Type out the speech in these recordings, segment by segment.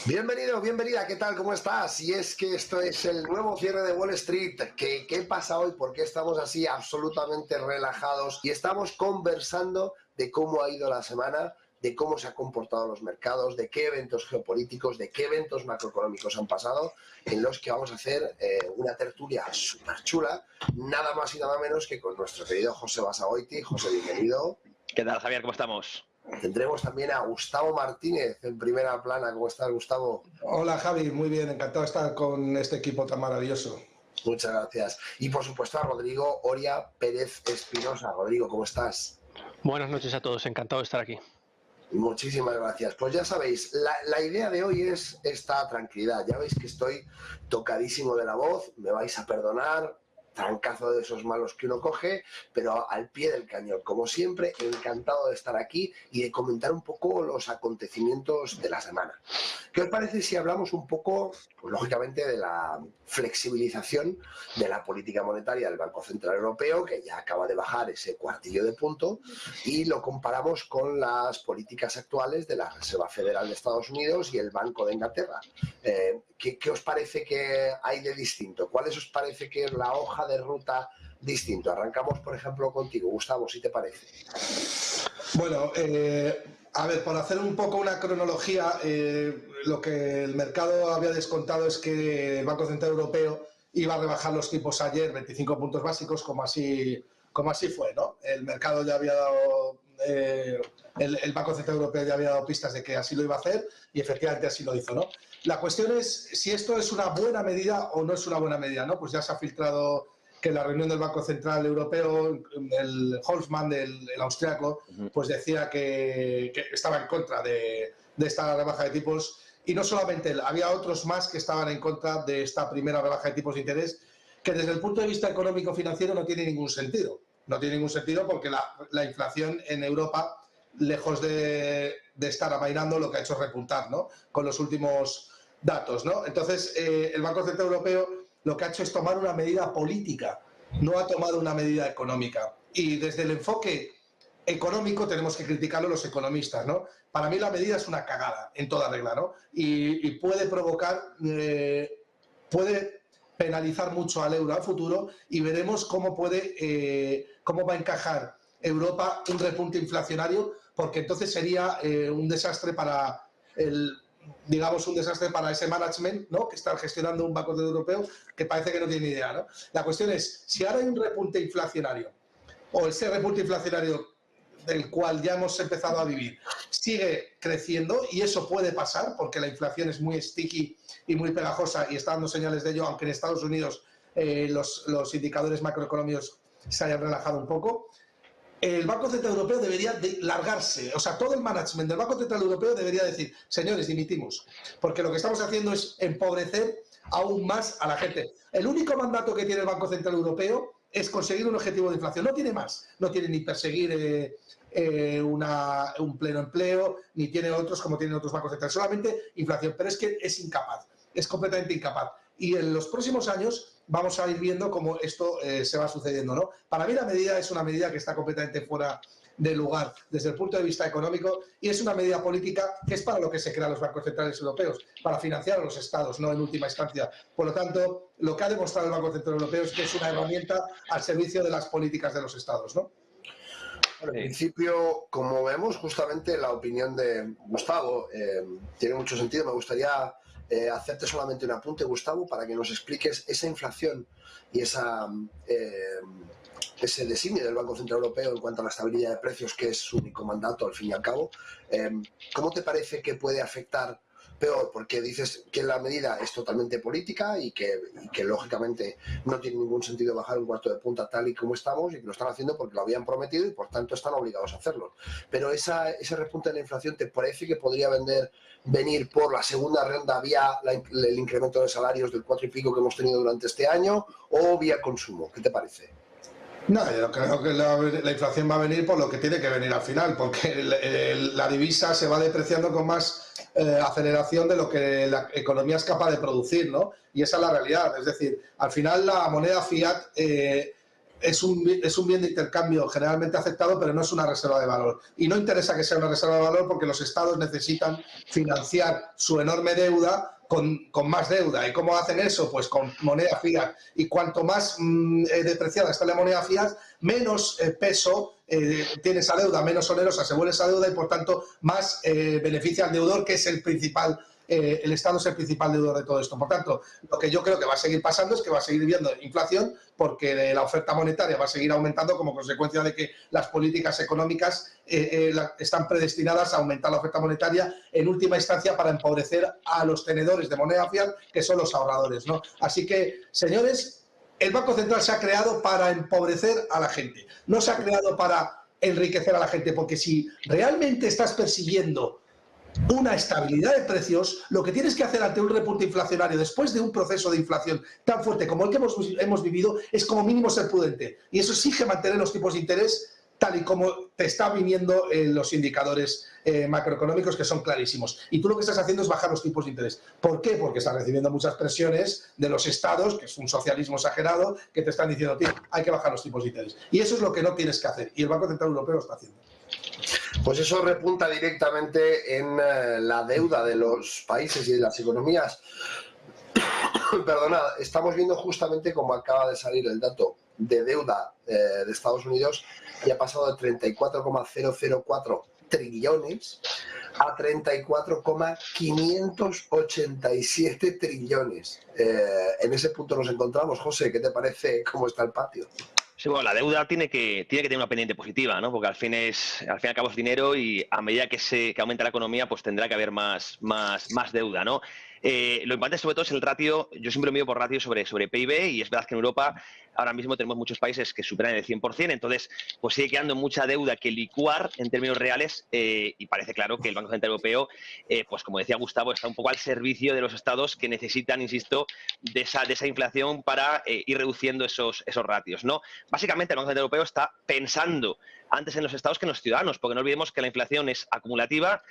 Bienvenido, bienvenida, ¿qué tal? ¿Cómo estás? Y es que esto es el nuevo cierre de Wall Street. ¿Qué pasa hoy? ¿Por qué estamos así absolutamente relajados? Y estamos conversando de cómo ha ido la semana, de cómo se han comportado los mercados, de qué eventos geopolíticos, de qué eventos macroeconómicos han pasado, en los que vamos a hacer una tertulia súper chula, nada más y nada menos que con nuestro querido José Basagoiti. José, bienvenido. ¿Qué tal, Javier? ¿Cómo estamos? Tendremos también a Gustavo Martínez en primera plana. ¿Cómo estás, Gustavo? Hola Javi, muy bien, encantado de estar con este equipo tan maravilloso. Muchas gracias. Y por supuesto a Rodrigo Oria Pérez Espinosa. Rodrigo, ¿cómo estás? Buenas noches a todos, encantado de estar aquí. Muchísimas gracias. Pues ya sabéis, la idea de hoy es esta tranquilidad. Ya veis que estoy tocadísimo de la voz, me vais a perdonar, trancazo de esos malos que uno coge, pero al pie del cañón. Como siempre, encantado de estar aquí y de comentar un poco los acontecimientos de la semana. ¿Qué os parece si hablamos un poco, pues lógicamente, de la flexibilización de la política monetaria del Banco Central Europeo, que ya acaba de bajar ese cuartillo de punto, y lo comparamos con las políticas actuales de la Reserva Federal de Estados Unidos y el Banco de Inglaterra? ¿Qué os parece que hay de distinto? ¿Cuáles os parece que es la hoja de ruta distinto? Arrancamos, por ejemplo, contigo, Gustavo, si te parece. Bueno, a ver, por hacer un poco una cronología, lo que el mercado había descontado es que el Banco Central Europeo iba a rebajar los tipos ayer 25 puntos básicos, como así fue, ¿no? El mercado ya había dado, el Banco Central Europeo ya había dado pistas de que así lo iba a hacer y efectivamente así lo hizo, ¿no? La cuestión es si esto es una buena medida o no es una buena medida, ¿no? Pues ya se ha filtrado que en la reunión del Banco Central Europeo, el Holzmann, el austriaco, pues decía que estaba en contra de esta rebaja de tipos. Y no solamente él, había otros más que estaban en contra de esta primera rebaja de tipos de interés, que desde el punto de vista económico-financiero no tiene ningún sentido. No tiene ningún sentido porque la inflación en Europa, lejos de estar amainando, lo que ha hecho es repuntar, ¿no? Con los últimos datos, ¿no? Entonces, el Banco Central Europeo lo que ha hecho es tomar una medida política, no ha tomado una medida económica. Y desde el enfoque económico tenemos que criticarlo los economistas, ¿no? Para mí la medida es una cagada, en toda regla, ¿no? Y puede provocar, puede penalizar mucho al euro al futuro y veremos cómo va a encajar Europa un repunte inflacionario, porque entonces sería un desastre para un desastre para ese management, ¿no? Que está gestionando un banco central europeo que parece que no tiene ni idea, ¿no? La cuestión es, si ahora hay un repunte inflacionario, o ese repunte inflacionario del cual ya hemos empezado a vivir, sigue creciendo, y eso puede pasar porque la inflación es muy sticky y muy pegajosa y está dando señales de ello, aunque en Estados Unidos los indicadores macroeconómicos se hayan relajado un poco. El Banco Central Europeo debería de largarse, o sea, todo el management del Banco Central Europeo debería decir, señores, dimitimos, porque lo que estamos haciendo es empobrecer aún más a la gente. El único mandato que tiene el Banco Central Europeo es conseguir un objetivo de inflación, no tiene más, no tiene ni perseguir un pleno empleo, ni tiene otros como tienen otros bancos centrales, solamente inflación, pero es que es incapaz, es completamente incapaz. Y en los próximos años vamos a ir viendo cómo esto se va sucediendo, ¿no? Para mí la medida es una medida que está completamente fuera de lugar desde el punto de vista económico, y es una medida política que es para lo que se crean los bancos centrales europeos, para financiar a los estados, no en última instancia. Por lo tanto, lo que ha demostrado el Banco Central Europeo es que es una herramienta al servicio de las políticas de los estados, ¿no? Bueno, en principio, como vemos, justamente la opinión de Gustavo tiene mucho sentido. Me gustaría hacerte solamente un apunte, Gustavo, para que nos expliques esa inflación y ese designio del Banco Central Europeo en cuanto a la estabilidad de precios, que es su único mandato al fin y al cabo. ¿Cómo te parece que puede afectar peor? Porque dices que la medida es totalmente política y que lógicamente no tiene ningún sentido bajar un cuarto de punta tal y como estamos, y que lo están haciendo porque lo habían prometido y por tanto están obligados a hacerlo. Pero ese repunte de la inflación, ¿te parece que podría venir por la segunda ronda vía el incremento de salarios del 4 y pico que hemos tenido durante este año, o vía consumo? ¿Qué te parece? No, yo creo que la inflación va a venir por lo que tiene que venir al final, porque la divisa se va depreciando con más aceleración de lo que la economía es capaz de producir, ¿no? Y esa es la realidad. Es decir, al final la moneda fiat es un bien de intercambio generalmente aceptado, pero no es una reserva de valor. Y no interesa que sea una reserva de valor porque los estados necesitan financiar su enorme deuda con más deuda. ¿Y cómo hacen eso? Pues con moneda fiat. Y cuanto más depreciada está la moneda fiat, menos peso tiene esa deuda, menos onerosa se vuelve esa deuda y, por tanto, más beneficia al deudor, que es el principal. El Estado es el principal deudor de todo esto. Por tanto, lo que yo creo que va a seguir pasando es que va a seguir viendo inflación, porque la oferta monetaria va a seguir aumentando como consecuencia de que las políticas económicas están predestinadas a aumentar la oferta monetaria, en última instancia para empobrecer a los tenedores de moneda fiat, que son los ahorradores, ¿no? Así que, señores, el Banco Central se ha creado para empobrecer a la gente, no se ha creado para enriquecer a la gente, porque si realmente estás persiguiendo una estabilidad de precios, lo que tienes que hacer ante un repunte inflacionario, después de un proceso de inflación tan fuerte como el que hemos vivido, es como mínimo ser prudente. Y eso exige mantener los tipos de interés tal y como te están viniendo los indicadores macroeconómicos, que son clarísimos. Y tú lo que estás haciendo es bajar los tipos de interés. ¿Por qué? Porque estás recibiendo muchas presiones de los estados, que es un socialismo exagerado, que te están diciendo, tío, hay que bajar los tipos de interés. Y eso es lo que no tienes que hacer. Y el Banco Central Europeo lo está haciendo. Pues eso repunta directamente en la deuda de los países y de las economías. Perdonad, estamos viendo justamente cómo acaba de salir el dato de deuda de Estados Unidos, y ha pasado de 34,004 trillones a 34,587 trillones. En ese punto nos encontramos. José, ¿qué te parece cómo está el patio? Sí, bueno, la deuda tiene que tener una pendiente positiva, ¿no? Porque al fin y al cabo es dinero, y a medida que aumenta la economía, pues tendrá que haber más deuda, ¿no? Lo importante sobre todo es el ratio. Yo siempre lo mido por ratio sobre PIB, y es verdad que en Europa ahora mismo tenemos muchos países que superan el 100%, entonces pues sigue quedando mucha deuda que licuar en términos reales, y parece claro que el Banco Central Europeo, pues como decía Gustavo, está un poco al servicio de los estados que necesitan, insisto, de esa inflación para ir reduciendo esos ratios, ¿no? Básicamente el Banco Central Europeo está pensando antes en los estados que en los ciudadanos, porque no olvidemos que la inflación es acumulativa.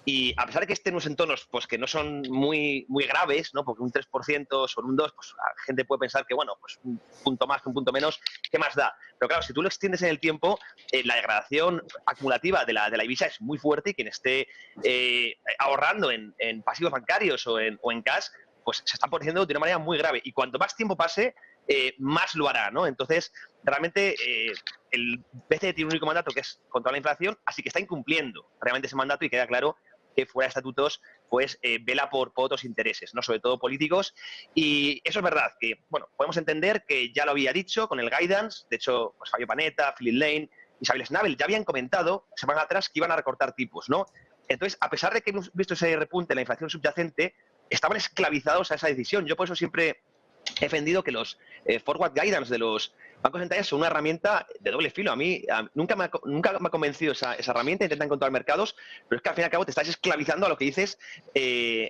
Y a pesar de que esté en unos entornos pues, que no son muy graves, ¿no? Porque un 3% sobre un 2%, pues la gente puede pensar que, bueno, pues un punto más que un punto menos, ¿qué más da? Pero claro, si tú lo extiendes en el tiempo, la degradación acumulativa de la divisa es muy fuerte, y quien esté ahorrando en pasivos bancarios o en cash, pues se está poniendo de una manera muy grave. Y cuanto más tiempo pase, más lo hará, ¿no? Entonces, realmente el BCE tiene un único mandato, que es controlar la inflación, así que está incumpliendo realmente ese mandato, y queda claro que fuera de estatutos pues vela por otros intereses, ¿no? Sobre todo políticos. Y eso es verdad, que bueno, podemos entender que ya lo había dicho con el guidance. De hecho, pues Fabio Panetta, Philip Lane, Isabel Schnabel ya habían comentado semanas atrás que iban a recortar tipos, ¿no? Entonces, a pesar de que hemos visto ese repunte en la inflación subyacente, estaban esclavizados a esa decisión. Yo por eso siempre he defendido que los forward guidance de los bancos centrales son una herramienta de doble filo. A mí nunca me ha convencido esa herramienta. Intentan controlar mercados, pero es que al fin y al cabo te estás esclavizando a lo que dices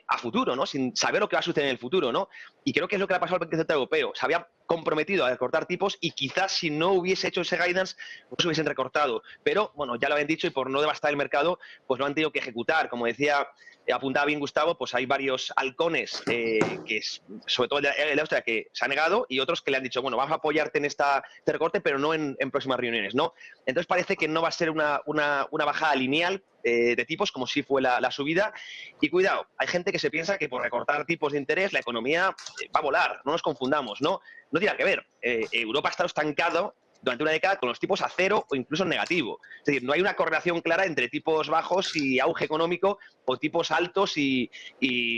a futuro, ¿no? Sin saber lo que va a suceder en el futuro, ¿no? Y creo que es lo que le ha pasado al Banco Central Europeo. Se había comprometido a recortar tipos, y quizás si no hubiese hecho ese guidance no se hubiesen recortado. Pero bueno, ya lo habían dicho, y por no devastar el mercado, pues lo han tenido que ejecutar. Como decía, apuntaba bien Gustavo, pues hay varios halcones, que sobre todo el de Austria, que se ha negado, y otros que le han dicho, bueno, vamos a apoyarte en este recorte, pero no en próximas reuniones, ¿no? Entonces parece que no va a ser una bajada lineal de tipos, como si fue la subida. Y cuidado, hay gente que se piensa que por recortar tipos de interés la economía va a volar. No nos confundamos, ¿no? No tiene que ver. Europa ha estado estancado durante una década con los tipos a cero o incluso en negativo. Es decir, no hay una correlación clara entre tipos bajos y auge económico, o tipos altos y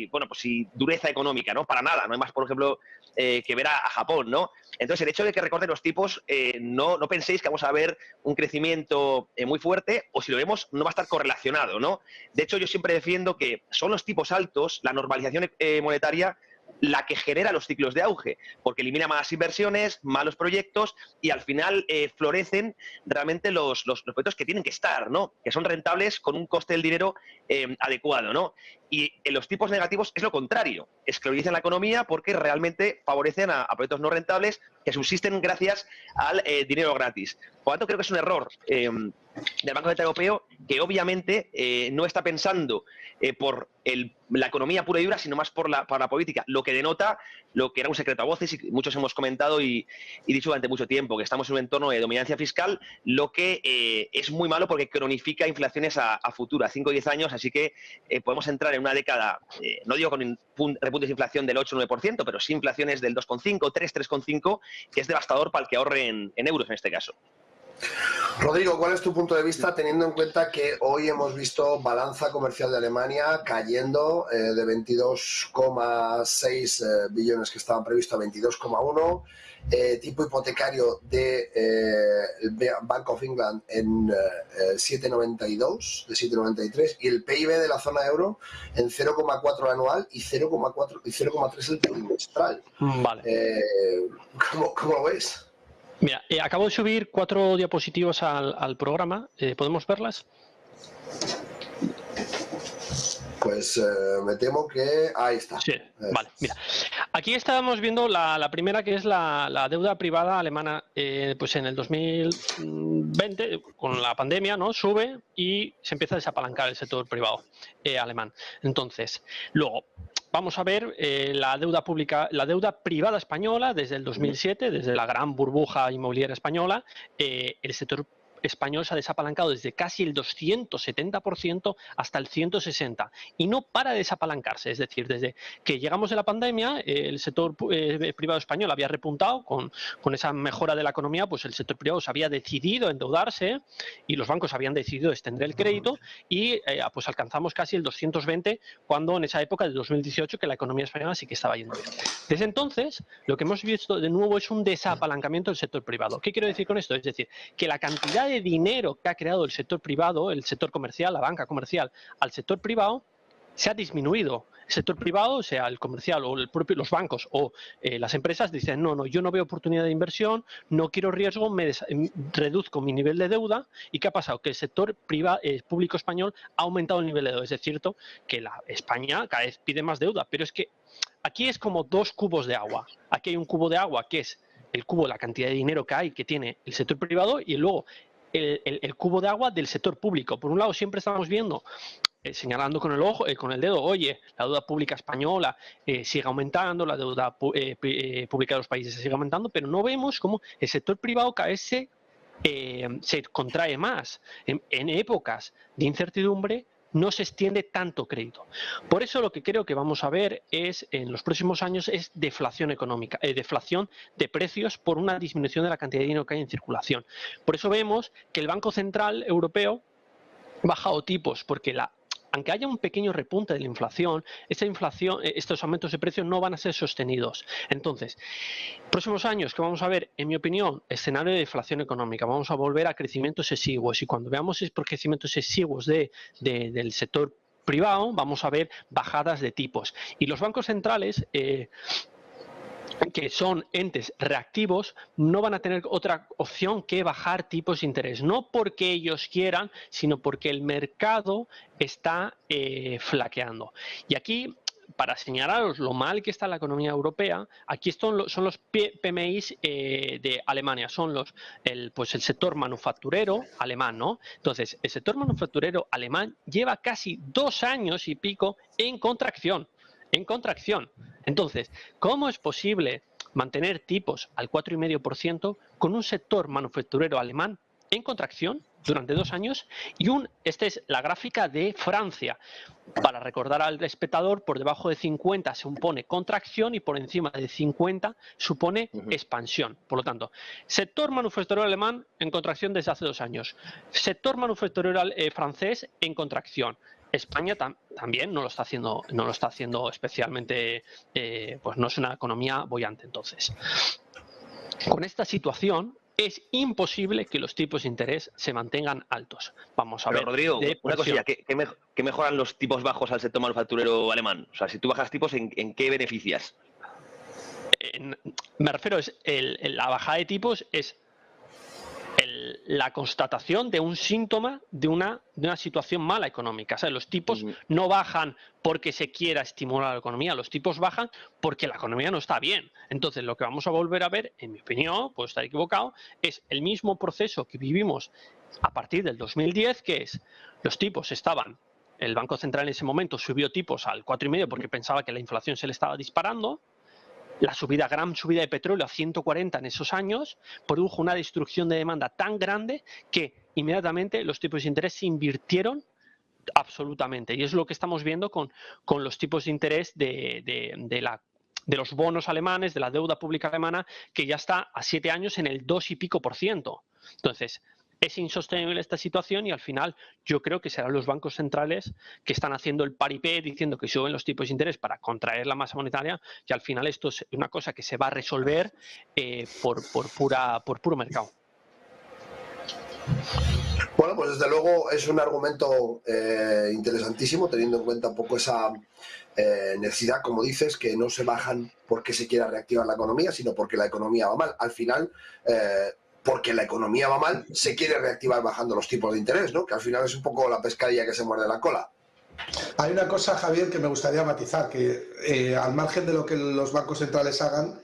bueno, pues y dureza económica, ¿no? Para nada. No hay más, por ejemplo, que ver a Japón, ¿no? Entonces, el hecho de que recorten los tipos, no penséis que vamos a ver un crecimiento muy fuerte, o si lo vemos, no va a estar correlacionado, ¿no? De hecho, yo siempre defiendo que son los tipos altos, la normalización monetaria, la que genera los ciclos de auge, porque elimina malas inversiones, malos proyectos, y al final florecen realmente los proyectos que tienen que estar, ¿no? Que son rentables con un coste del dinero adecuado, ¿no? Y en los tipos negativos es lo contrario, esclavizan la economía porque realmente favorecen a proyectos no rentables que subsisten gracias al dinero gratis. Por lo tanto, creo que es un error del Banco Central Europeo, que obviamente no está pensando por la economía pura y dura, sino más por la política, lo que denota lo que era un secreto a voces y muchos hemos comentado y dicho durante mucho tiempo, que estamos en un entorno de dominancia fiscal, lo que es muy malo porque cronifica inflaciones a futuro, a 5 o 10 años, así que podemos entrar en una década, no digo con repuntes de inflación del 8 o 9%, pero sí inflaciones del 2,5, 3, 3,5, que es devastador para el que ahorre en euros en este caso. Rodrigo, ¿cuál es tu punto de vista teniendo en cuenta que hoy hemos visto balanza comercial de Alemania cayendo de 22,6 billones que estaban previstos a 22,1, tipo hipotecario de Bank of England en 7,92, de 7,93, y el PIB de la zona euro en 0,4 anual y 0,3 el trimestral? Vale. ¿Cómo ves? Mira, acabo de subir 4 diapositivas al programa. ¿Podemos verlas? Pues me temo que ahí está. Sí, vale. Mira, aquí estábamos viendo la primera, que es la deuda privada alemana. Pues en el 2020, con la pandemia, ¿no? Sube y se empieza a desapalancar el sector privado alemán. Entonces, luego vamos a ver la deuda pública, la deuda privada española desde el 2007, desde la gran burbuja inmobiliaria española. El sector español se ha desapalancado desde casi el 270% hasta el 160%, y no para de desapalancarse. Es decir, desde que llegamos de la pandemia, el sector privado español había repuntado con esa mejora de la economía. Pues el sector privado se había decidido a endeudarse y los bancos habían decidido extender el crédito, y pues alcanzamos casi el 220, cuando en esa época de 2018 que la economía española sí que estaba yendo bien. Desde entonces, lo que hemos visto de nuevo es un desapalancamiento del sector privado. ¿Qué quiero decir con esto? Es decir, que la cantidad de dinero que ha creado el sector privado, el sector comercial, la banca comercial, al sector privado, se ha disminuido. El sector privado, sea el comercial o los bancos o las empresas, dicen no, yo no veo oportunidad de inversión, no quiero riesgo, reduzco mi nivel de deuda. ¿Y qué ha pasado? Que el sector público español ha aumentado el nivel de deuda. Es cierto que España cada vez pide más deuda, pero es que aquí es como 2 cubos de agua. Aquí hay un cubo de agua que es el cubo, la cantidad de dinero que tiene el sector privado, y luego el cubo de agua del sector público. Por un lado, siempre estamos viendo, señalando con el dedo, oye, la deuda pública española sigue aumentando, la deuda pública de los países sigue aumentando, pero no vemos cómo el sector privado cada vez se contrae más. En épocas de incertidumbre no se extiende tanto crédito. Por eso lo que creo que vamos a ver en los próximos años es deflación económica, deflación de precios por una disminución de la cantidad de dinero que hay en circulación. Por eso vemos que el Banco Central Europeo ha bajado tipos, porque aunque haya un pequeño repunte de la inflación, estos aumentos de precios no van a ser sostenidos. Entonces, próximos años que vamos a ver, en mi opinión, escenario de deflación económica. Vamos a volver a crecimientos exiguos, y cuando veamos esos crecimientos exiguos del sector privado, vamos a ver bajadas de tipos. Y los bancos centrales, que son entes reactivos, no van a tener otra opción que bajar tipos de interés, no porque ellos quieran, sino porque el mercado está flaqueando. Y aquí, para señalaros lo mal que está la economía europea, aquí son los PMIs de Alemania, son el sector manufacturero alemán, ¿no? Entonces, el sector manufacturero alemán lleva casi 2 años y pico en contracción. Entonces, ¿cómo es posible mantener tipos al 4,5% con un sector manufacturero alemán en contracción durante 2 años? Esta es la gráfica de Francia. Para recordar al espectador, por debajo de 50 supone contracción y por encima de 50 supone expansión. Por lo tanto, sector manufacturero alemán en contracción desde hace 2 años. Sector manufacturero francés en contracción. España también no lo está haciendo especialmente, pues no es una economía boyante. Entonces, con esta situación es imposible que los tipos de interés se mantengan altos. Vamos a ver. Rodrigo, una cosilla, ¿qué mejoran los tipos bajos al sector manufacturero alemán? O sea, si tú bajas tipos, ¿en qué beneficias? Me refiero, la bajada de tipos es la constatación de un síntoma de una situación mala económica. O sea, los tipos no bajan porque se quiera estimular la economía, los tipos bajan porque la economía no está bien. Entonces, lo que vamos a volver a ver, en mi opinión, puedo estar equivocado, es el mismo proceso que vivimos a partir del 2010, que es los tipos estaban, el Banco Central en ese momento subió tipos al 4,5 porque pensaba que la inflación se le estaba disparando. La gran subida de petróleo a 140 en esos años produjo una destrucción de demanda tan grande que inmediatamente los tipos de interés se invirtieron absolutamente. Y es lo que estamos viendo con los tipos de interés de los bonos alemanes, de la deuda pública alemana, que ya está a 7 años en el 2 y pico %. Entonces, es insostenible esta situación y al final yo creo que serán los bancos centrales que están haciendo el paripé diciendo que suben los tipos de interés para contraer la masa monetaria, y al final esto es una cosa que se va a resolver por puro mercado. Bueno, pues desde luego es un argumento interesantísimo, teniendo en cuenta un poco esa necesidad, como dices, que no se bajan porque se quiera reactivar la economía, sino porque la economía va mal. Al final, porque la economía va mal, se quiere reactivar bajando los tipos de interés, ¿no? Que al final es un poco la pescadilla que se muerde la cola. Hay una cosa, Javier, que me gustaría matizar, que al margen de lo que los bancos centrales hagan,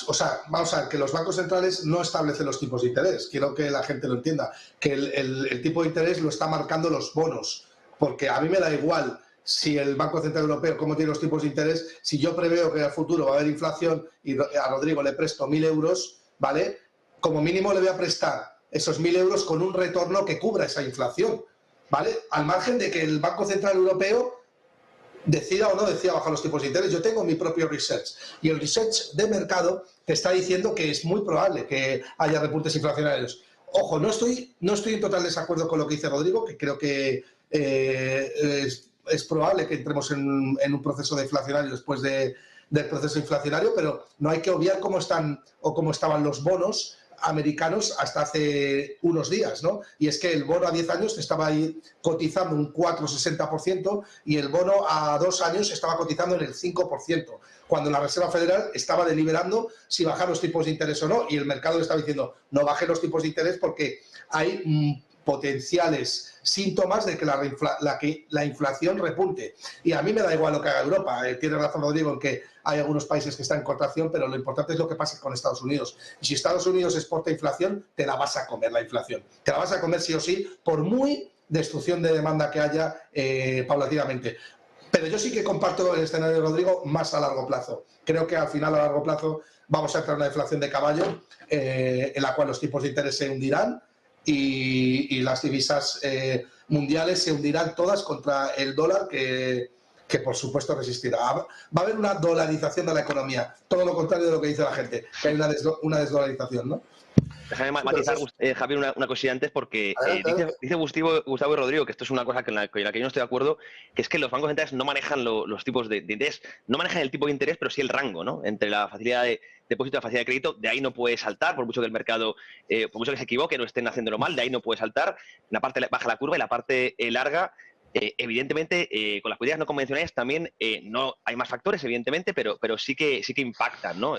o sea, vamos a ver, que los bancos centrales no establecen los tipos de interés. Quiero que la gente lo entienda, que el tipo de interés lo está marcando los bonos, porque a mí me da igual si el Banco Central Europeo, cómo tiene los tipos de interés, si yo preveo que en el futuro va a haber inflación y a Rodrigo le presto 1.000 euros, ¿vale? Como mínimo le voy a prestar esos 1.000 euros con un retorno que cubra esa inflación, ¿vale? Al margen de que el Banco Central Europeo decida o no decida bajar los tipos de interés. Yo tengo mi propio research y el research de mercado te está diciendo que es muy probable que haya repuntes inflacionarios. Ojo, no estoy en total desacuerdo con lo que dice Rodrigo, que creo que es probable que entremos en un proceso deflacionario después del proceso inflacionario, pero no hay que obviar cómo están o cómo estaban los bonos americanos hasta hace unos días, ¿no? Y es que el bono a 10 años estaba ahí cotizando un 4,60% y el bono a 2 años estaba cotizando en el 5%, cuando la Reserva Federal estaba deliberando si bajar los tipos de interés o no, y el mercado le estaba diciendo no baje los tipos de interés porque hay potenciales síntomas de que la inflación repunte. Y a mí me da igual lo que haga Europa. Tiene razón Rodrigo en que hay algunos países que están en contracción, pero lo importante es lo que pasa con Estados Unidos. Y si Estados Unidos exporta inflación, te la vas a comer la inflación. Te la vas a comer sí o sí, por muy destrucción de demanda que haya paulatinamente. Pero yo sí que comparto el escenario de Rodrigo más a largo plazo. Creo que al final, a largo plazo, vamos a entrar en una deflación de caballo en la cual los tipos de interés se hundirán y las divisas mundiales se hundirán todas contra el dólar, que por supuesto resistirá. Va a haber una dolarización de la economía, todo lo contrario de lo que dice la gente, que hay una desdolarización, ¿no? Déjame matizar, Javier, una cosilla antes, porque dice Gustavo y Rodrigo que esto es una cosa con la que yo no estoy de acuerdo, que es que los bancos centrales no manejan los tipos de interés, no manejan el tipo de interés, pero sí el rango, ¿no? Entre la facilidad de depósito y la facilidad de crédito, de ahí no puede saltar, por mucho que el mercado, por mucho que se equivoque, no estén haciéndolo mal, de ahí no puede saltar. La parte baja la curva y la parte larga, evidentemente, con las políticas no convencionales también no hay más factores, evidentemente, pero sí que impactan, ¿no?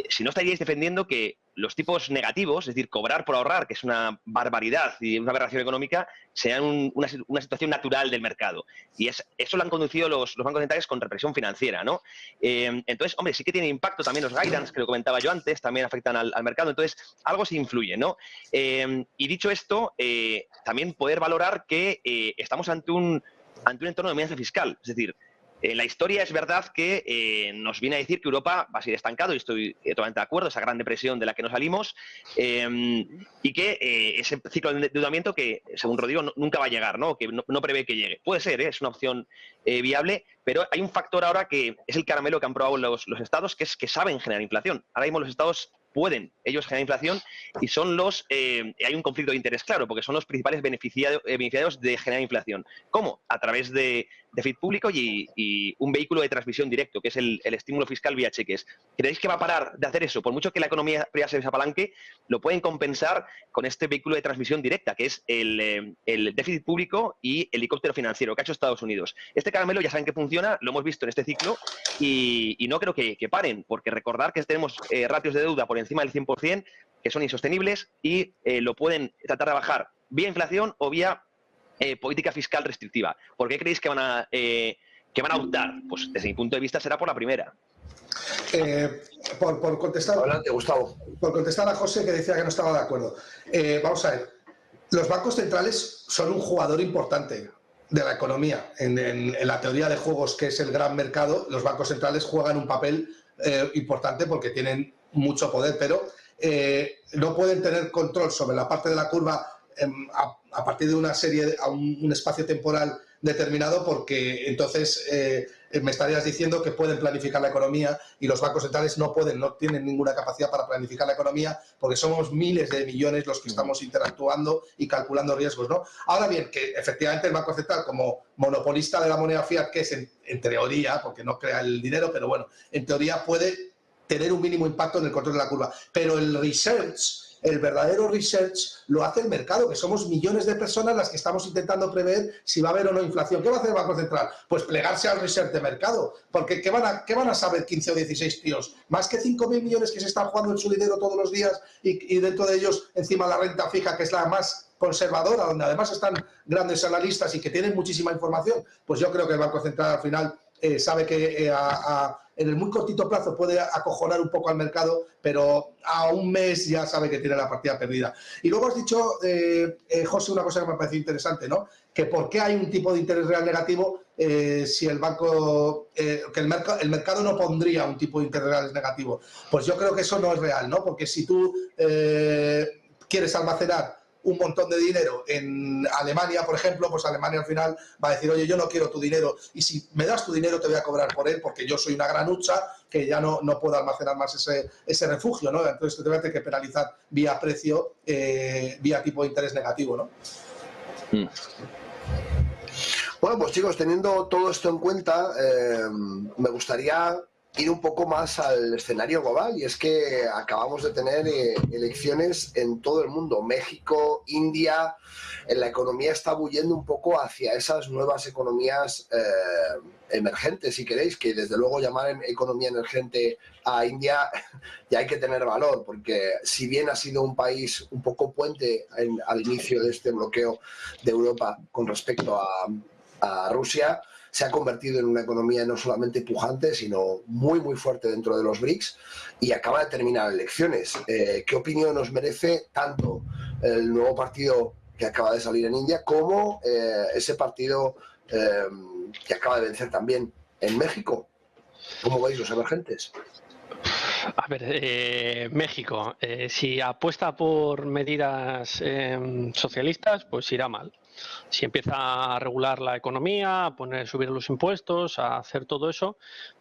Si no estaríais defendiendo que los tipos negativos, es decir, cobrar por ahorrar, que es una barbaridad y una aberración económica, sean una situación natural del mercado. Y eso lo han conducido los bancos centrales con represión financiera, ¿no? Entonces, hombre, sí que tiene impacto también los guidance, que lo comentaba yo antes, también afectan al mercado. Entonces, algo se influye, ¿no? Y dicho esto, también poder valorar que estamos ante un entorno de amenaza fiscal. Es decir, la historia es verdad que nos viene a decir que Europa va a seguir estancado, y estoy totalmente de acuerdo, esa gran depresión de la que no salimos, y que ese ciclo de endeudamiento que, según Rodrigo, nunca va a llegar, ¿no? Que no prevé que llegue. Puede ser, es una opción viable, pero hay un factor ahora que es el caramelo que han probado los estados, que es que saben generar inflación. Ahora mismo los estados pueden ellos generar inflación y son hay un conflicto de interés claro, porque son los principales beneficiados de generar inflación. ¿Cómo? A través de déficit público y un vehículo de transmisión directo, que es el estímulo fiscal vía cheques. ¿Creéis que va a parar de hacer eso? Por mucho que la economía privada se desapalanque, lo pueden compensar con este vehículo de transmisión directa, que es el déficit público y el helicóptero financiero que ha hecho Estados Unidos. Este caramelo ya saben que funciona, lo hemos visto en este ciclo, y no creo que paren, porque recordar que tenemos ratios de deuda por encima del 100%, que son insostenibles y lo pueden tratar de bajar vía inflación o vía política fiscal restrictiva. ¿Por qué creéis que van a optar? Pues desde mi punto de vista será por la primera. Por contestar, Adelante, Gustavo. Por contestar a José, que decía que no estaba de acuerdo. Vamos a ver, los bancos centrales son un jugador importante de la economía. En la teoría de juegos, que es el gran mercado, los bancos centrales juegan un papel importante porque tienen mucho poder, pero no pueden tener control sobre la parte de la curva a partir de una serie, a un espacio temporal determinado, porque entonces me estarías diciendo que pueden planificar la economía y los bancos centrales no tienen ninguna capacidad para planificar la economía, porque somos miles de millones los que estamos interactuando y calculando riesgos, ¿no? Ahora bien, que efectivamente el Banco Central, como monopolista de la moneda fiat, que es en teoría, porque no crea el dinero, pero bueno, en teoría puede tener un mínimo impacto en el control de la curva. Pero el research, el verdadero research, lo hace el mercado, que somos millones de personas las que estamos intentando prever si va a haber o no inflación. ¿Qué va a hacer el Banco Central? Pues plegarse al research de mercado. Porque ¿qué van a saber 15 o 16 tíos? Más que 5.000 millones que se están jugando en su dinero todos los días y dentro de ellos encima la renta fija, que es la más conservadora, donde además están grandes analistas y que tienen muchísima información. Pues yo creo que el Banco Central al final sabe que en el muy cortito plazo puede acojonar un poco al mercado, pero a un mes ya sabe que tiene la partida perdida. Y luego has dicho, José, una cosa que me pareció interesante, ¿no? Que por qué hay un tipo de interés real negativo si el banco, que el mercado no pondría un tipo de interés real negativo. Pues yo creo que eso no es real, ¿no? Porque si tú quieres almacenar un montón de dinero en Alemania, por ejemplo, pues Alemania al final va a decir, oye, yo no quiero tu dinero, y si me das tu dinero te voy a cobrar por él porque yo soy una granucha que ya no puedo almacenar más ese refugio, ¿no? Entonces te voy a tener que penalizar vía precio, vía tipo de interés negativo, ¿no? Bueno, pues chicos, teniendo todo esto en cuenta, me gustaría ir un poco más al escenario global, y es que acabamos de tener elecciones en todo el mundo. México, India, la economía está bulliendo un poco hacia esas nuevas economías emergentes, si queréis, que desde luego llamar economía emergente a India ya hay que tener valor, porque si bien ha sido un país un poco puente al inicio de este bloqueo de Europa con respecto a Rusia, se ha convertido en una economía no solamente pujante, sino muy, muy fuerte dentro de los BRICS, y acaba de terminar elecciones. ¿Qué opinión nos merece tanto el nuevo partido que acaba de salir en India como ese partido que acaba de vencer también en México? ¿Cómo veis los emergentes? A ver, México, si apuesta por medidas socialistas, pues irá mal. Si empieza a regular la economía, a subir los impuestos, a hacer todo eso,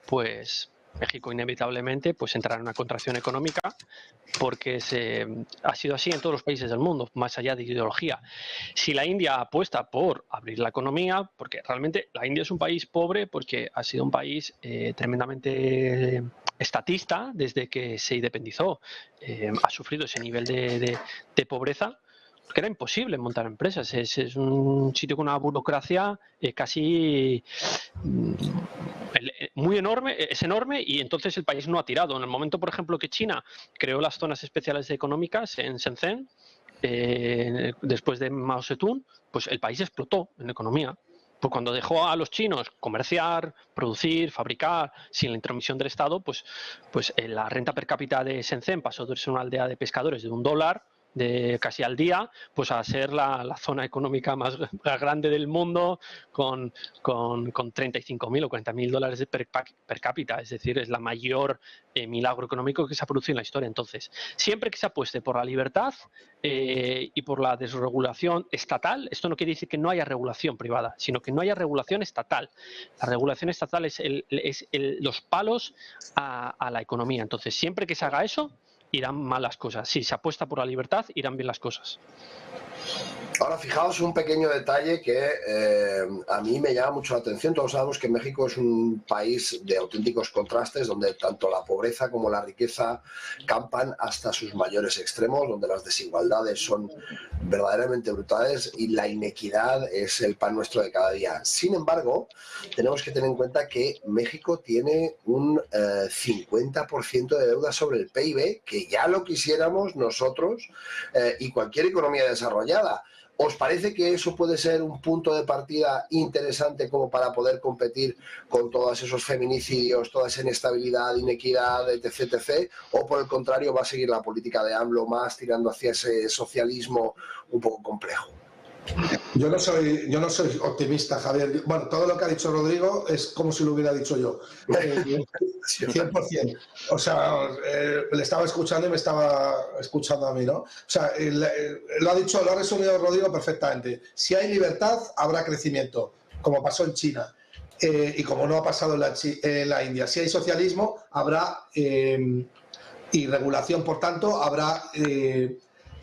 pues México inevitablemente pues entrará en una contracción económica, porque ha sido así en todos los países del mundo, más allá de ideología. Si la India apuesta por abrir la economía, porque realmente la India es un país pobre, porque ha sido un país tremendamente estatista desde que se independizó, ha sufrido ese nivel de pobreza, que era imposible montar empresas. Es un sitio con una burocracia casi muy enorme, es enorme, y entonces el país no ha tirado. En el momento, por ejemplo, que China creó las zonas especiales económicas en Shenzhen, después de Mao Zedong, pues el país explotó en economía. Pues cuando dejó a los chinos comerciar, producir, fabricar sin la intromisión del Estado, pues la renta per cápita de Shenzhen pasó de ser una aldea de pescadores de $1 de casi al día, pues a ser la zona económica más grande del mundo, con 35.000 o 40.000 dólares per cápita. Es decir, es la mayor milagro económico que se ha producido en la historia. Entonces, siempre que se apueste por la libertad y por la desregulación estatal, esto no quiere decir que no haya regulación privada, sino que no haya regulación estatal. La regulación estatal es los palos a la economía. Entonces, siempre que se haga eso, irán mal las cosas. Si se apuesta por la libertad, irán bien las cosas. Ahora, fijaos un pequeño detalle que a mí me llama mucho la atención. Todos sabemos que México es un país de auténticos contrastes, donde tanto la pobreza como la riqueza campan hasta sus mayores extremos, donde las desigualdades son verdaderamente brutales y la inequidad es el pan nuestro de cada día. Sin embargo, tenemos que tener en cuenta que México tiene un 50% de deuda sobre el PIB, que ya lo quisiéramos nosotros y cualquier economía desarrollada. ¿Os parece que eso puede ser un punto de partida interesante como para poder competir con todos esos feminicidios, toda esa inestabilidad, inequidad, etc., etc.? ¿O por el contrario va a seguir la política de AMLO más tirando hacia ese socialismo un poco complejo? Yo no soy optimista, Javier. Bueno, todo lo que ha dicho Rodrigo es como si lo hubiera dicho yo. 100%. O sea, le estaba escuchando y me estaba escuchando a mí, ¿no? O sea, lo ha resumido Rodrigo perfectamente. Si hay libertad, habrá crecimiento, como pasó en China. Y como no ha pasado en la India. Si hay socialismo, habrá y regulación, por tanto, habrá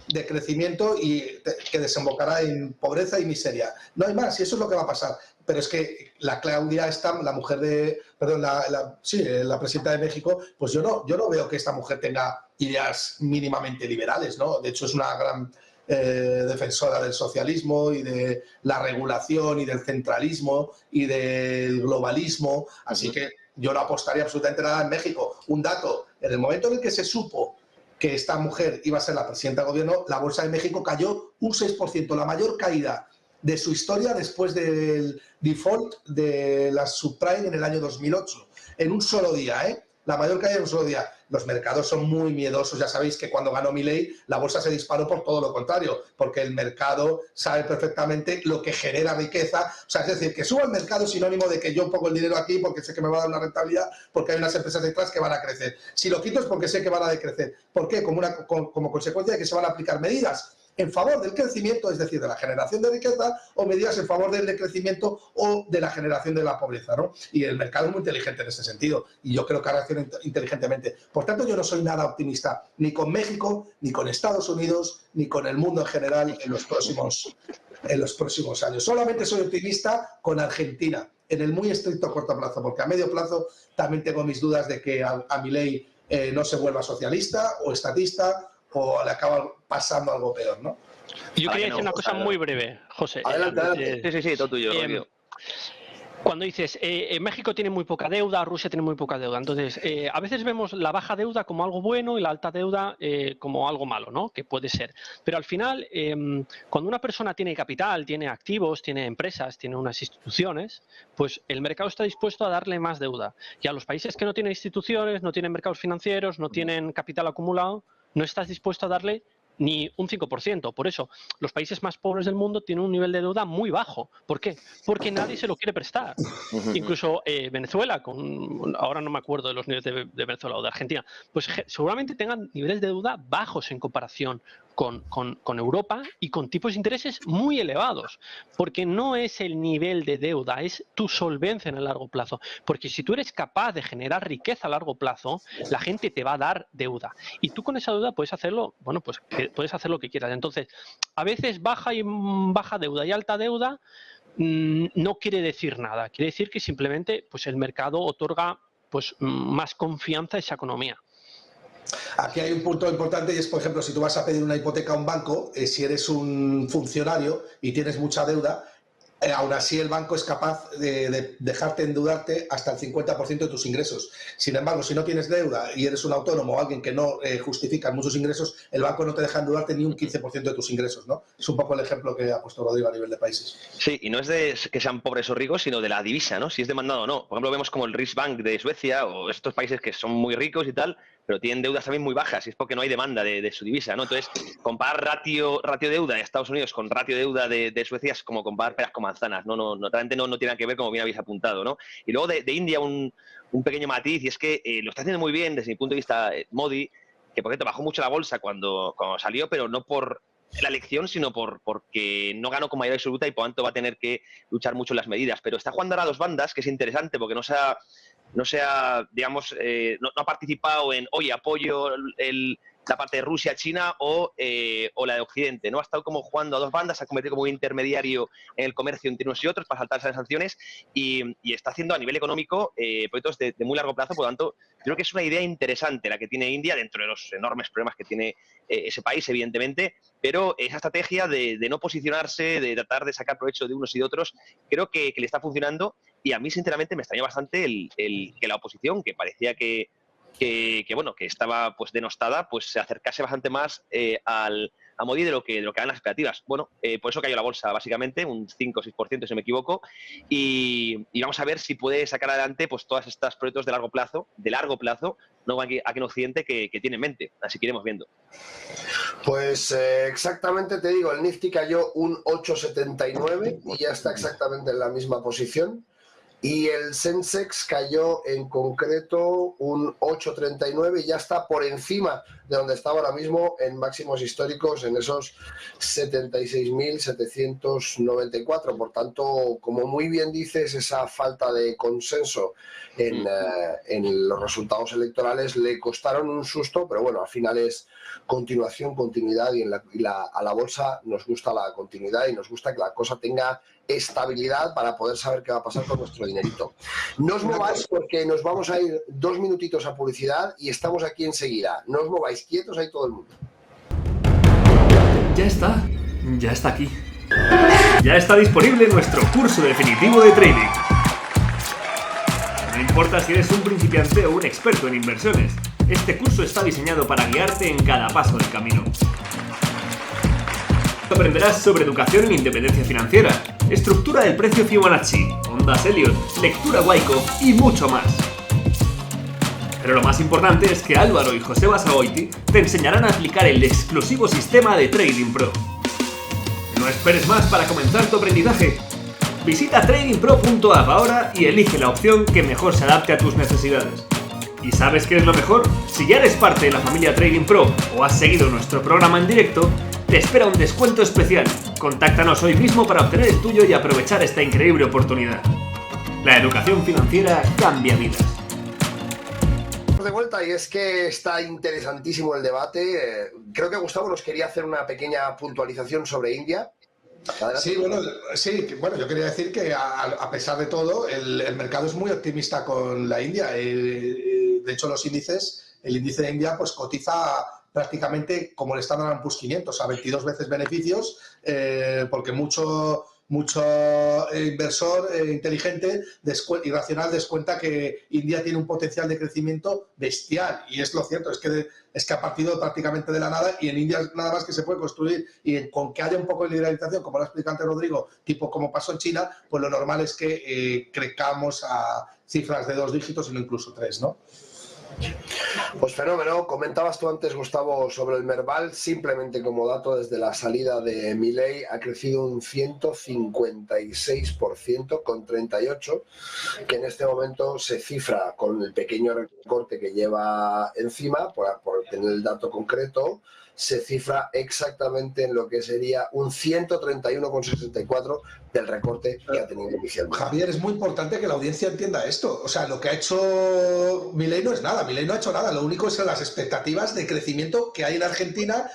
de crecimiento y que desembocará en pobreza y miseria. No hay más, y eso es lo que va a pasar. Pero es que la Claudia la mujer de, perdón, la presidenta de México, pues yo no veo que esta mujer tenga ideas mínimamente liberales, ¿no? De hecho, es una gran defensora del socialismo y de la regulación y del centralismo y del globalismo. Así que yo no apostaría absolutamente nada en México. Un dato, en el momento en el que se supo que esta mujer iba a ser la presidenta de gobierno, la Bolsa de México cayó un 6%, la mayor caída de su historia después del default de la subprime en el año 2008. En un solo día, ¿eh? La mayor caída en un solo día. Los mercados son muy miedosos. Ya sabéis que cuando ganó Milei, la bolsa se disparó por todo lo contrario, porque el mercado sabe perfectamente lo que genera riqueza. O sea, es decir, que suba el mercado es sinónimo de que yo pongo el dinero aquí porque sé que me va a dar una rentabilidad, porque hay unas empresas detrás que van a crecer. Si lo quito es porque sé que van a decrecer. ¿Por qué? Como consecuencia de que se van a aplicar medidas en favor del crecimiento, es decir, de la generación de riqueza, o medidas en favor del decrecimiento o de la generación de la pobreza, ¿no? Y el mercado es muy inteligente en ese sentido, y yo creo que reacciona inteligentemente. Por tanto, yo no soy nada optimista, ni con México, ni con Estados Unidos, ni con el mundo en general en los próximos años. Solamente soy optimista con Argentina, en el muy estricto corto plazo, porque a medio plazo también tengo mis dudas de que a Milei no se vuelva socialista o estatista, o le acaba pasando algo peor, ¿no? Yo quería decir una cosa muy breve, José. Adelante. Sí, todo tuyo. Cuando dices, México tiene muy poca deuda, Rusia tiene muy poca deuda, entonces a veces vemos la baja deuda como algo bueno y la alta deuda como algo malo, ¿no? Que puede ser. Pero al final, cuando una persona tiene capital, tiene activos, tiene empresas, tiene unas instituciones, pues el mercado está dispuesto a darle más deuda. Y a los países que no tienen instituciones, no tienen mercados financieros, no tienen capital acumulado, no estás dispuesto a darle ni un 5%. Por eso, los países más pobres del mundo tienen un nivel de deuda muy bajo. ¿Por qué? Porque nadie se lo quiere prestar. Incluso Venezuela, ahora no me acuerdo de los niveles de Venezuela o de Argentina, pues seguramente tengan niveles de deuda bajos en comparación con Europa y con tipos de intereses muy elevados, porque no es el nivel de deuda, es tu solvencia en el largo plazo, porque si tú eres capaz de generar riqueza a largo plazo, la gente te va a dar deuda y tú con esa deuda puedes hacerlo, bueno, pues puedes hacer lo que quieras. Entonces, a veces baja deuda y alta deuda no quiere decir nada, quiere decir que simplemente pues el mercado otorga pues más confianza a esa economía. Aquí hay un punto importante y es, por ejemplo, si tú vas a pedir una hipoteca a un banco, si eres un funcionario y tienes mucha deuda, aún así el banco es capaz de dejarte endeudarte hasta el 50% de tus ingresos. Sin embargo, si no tienes deuda y eres un autónomo o alguien que no justifica muchos ingresos, el banco no te deja endeudarte ni un 15% de tus ingresos, ¿no? Es un poco el ejemplo que ha puesto Rodrigo a nivel de países. Sí, y no es de que sean pobres o ricos, sino de la divisa, ¿no? Si es demandado o no. Por ejemplo, vemos como el Riksbank de Suecia o estos países que son muy ricos y tal, pero tienen deudas también muy bajas y es porque no hay demanda de su divisa, ¿no? Entonces, comparar ratio deuda de Estados Unidos con ratio deuda de Suecia es como comparar peras con manzanas, realmente no tiene que ver, como bien habéis apuntado, ¿no? Y luego de India un pequeño matiz, y es que lo está haciendo muy bien desde mi punto de vista Modi, que por cierto bajó mucho la bolsa cuando salió, pero no por la elección, sino porque no ganó con mayoría absoluta y por tanto va a tener que luchar mucho en las medidas. Pero está jugando ahora a dos bandas, que es interesante porque no ha participado en, oye, apoyo la parte de Rusia, China o la de Occidente, ¿no? Ha estado como jugando a dos bandas, se ha convertido como un intermediario en el comercio entre unos y otros para saltarse las sanciones y está haciendo a nivel económico proyectos de muy largo plazo. Por lo tanto, creo que es una idea interesante la que tiene India dentro de los enormes problemas que tiene ese país, evidentemente, pero esa estrategia de no posicionarse, de tratar de sacar provecho de unos y de otros, creo que le está funcionando y a mí, sinceramente, me extrañó bastante que la oposición, que parecía que estaba pues denostada, pues se acercase bastante más a Modi de lo que eran las expectativas. Bueno, por eso cayó la bolsa, básicamente, un 5 o 6%, si me equivoco, y vamos a ver si puede sacar adelante pues todas estas proyectos de largo plazo, no aquí en Occidente, que tiene en mente. Así que iremos viendo. Pues exactamente te digo, el Nifty cayó un 8,79 y ya está exactamente en la misma posición. Y el Sensex cayó en concreto un 8,39 y ya está por encima de donde estaba ahora mismo en máximos históricos, en esos 76.794. Por tanto, como muy bien dices, esa falta de consenso en los resultados electorales le costaron un susto, pero bueno, al final es continuidad y a la bolsa nos gusta la continuidad y nos gusta que la cosa tenga estabilidad para poder saber qué va a pasar con nuestro dinerito. No os mováis porque nos vamos a ir 2 minutitos a publicidad y estamos aquí enseguida. No os mováis, quietos ahí todo el mundo. Ya está aquí. Ya está disponible nuestro curso definitivo de trading. No importa si eres un principiante o un experto en inversiones, este curso está diseñado para guiarte en cada paso del camino. Aprenderás sobre educación en independencia financiera, estructura del precio Fibonacci, ondas Elliott, lectura Wyckoff y mucho más. Pero lo más importante es que Álvaro y José Basagoiti te enseñarán a aplicar el exclusivo sistema de Trading Pro. No esperes más para comenzar tu aprendizaje. Visita tradingpro.app ahora y elige la opción que mejor se adapte a tus necesidades. ¿Y sabes qué es lo mejor? Si ya eres parte de la familia Trading Pro o has seguido nuestro programa en directo, te espera un descuento especial. Contáctanos hoy mismo para obtener el tuyo y aprovechar esta increíble oportunidad. La educación financiera cambia vidas. De vuelta, y es que está interesantísimo el debate. Creo que Gustavo nos quería hacer una pequeña puntualización sobre India. Sí, bueno, yo quería decir que a pesar de todo, el mercado es muy optimista con la India. De hecho, el índice de India pues cotiza prácticamente como el Standard & Poor's 500, a 22 veces beneficios, porque mucho inversor inteligente y racional descuenta que India tiene un potencial de crecimiento bestial, y es lo cierto, es que ha partido prácticamente de la nada, y en India nada más que se puede construir, y con que haya un poco de liberalización, como lo ha explicado antes Rodrigo, tipo como pasó en China, pues lo normal es que crezcamos a cifras de 2 dígitos y no incluso 3, ¿no? Pues fenómeno. Comentabas tú antes, Gustavo, sobre el Merval. Simplemente como dato, desde la salida de Milei ha crecido un 156% con 38, que en este momento se cifra con el pequeño recorte que lleva encima, por tener el dato concreto, se cifra exactamente en lo que sería un 131,64 del recorte que ha tenido inicialmente. Javier, es muy importante que la audiencia entienda esto. O sea, lo que ha hecho Milei no es nada. Milei no ha hecho nada. Lo único son las expectativas de crecimiento que hay en Argentina,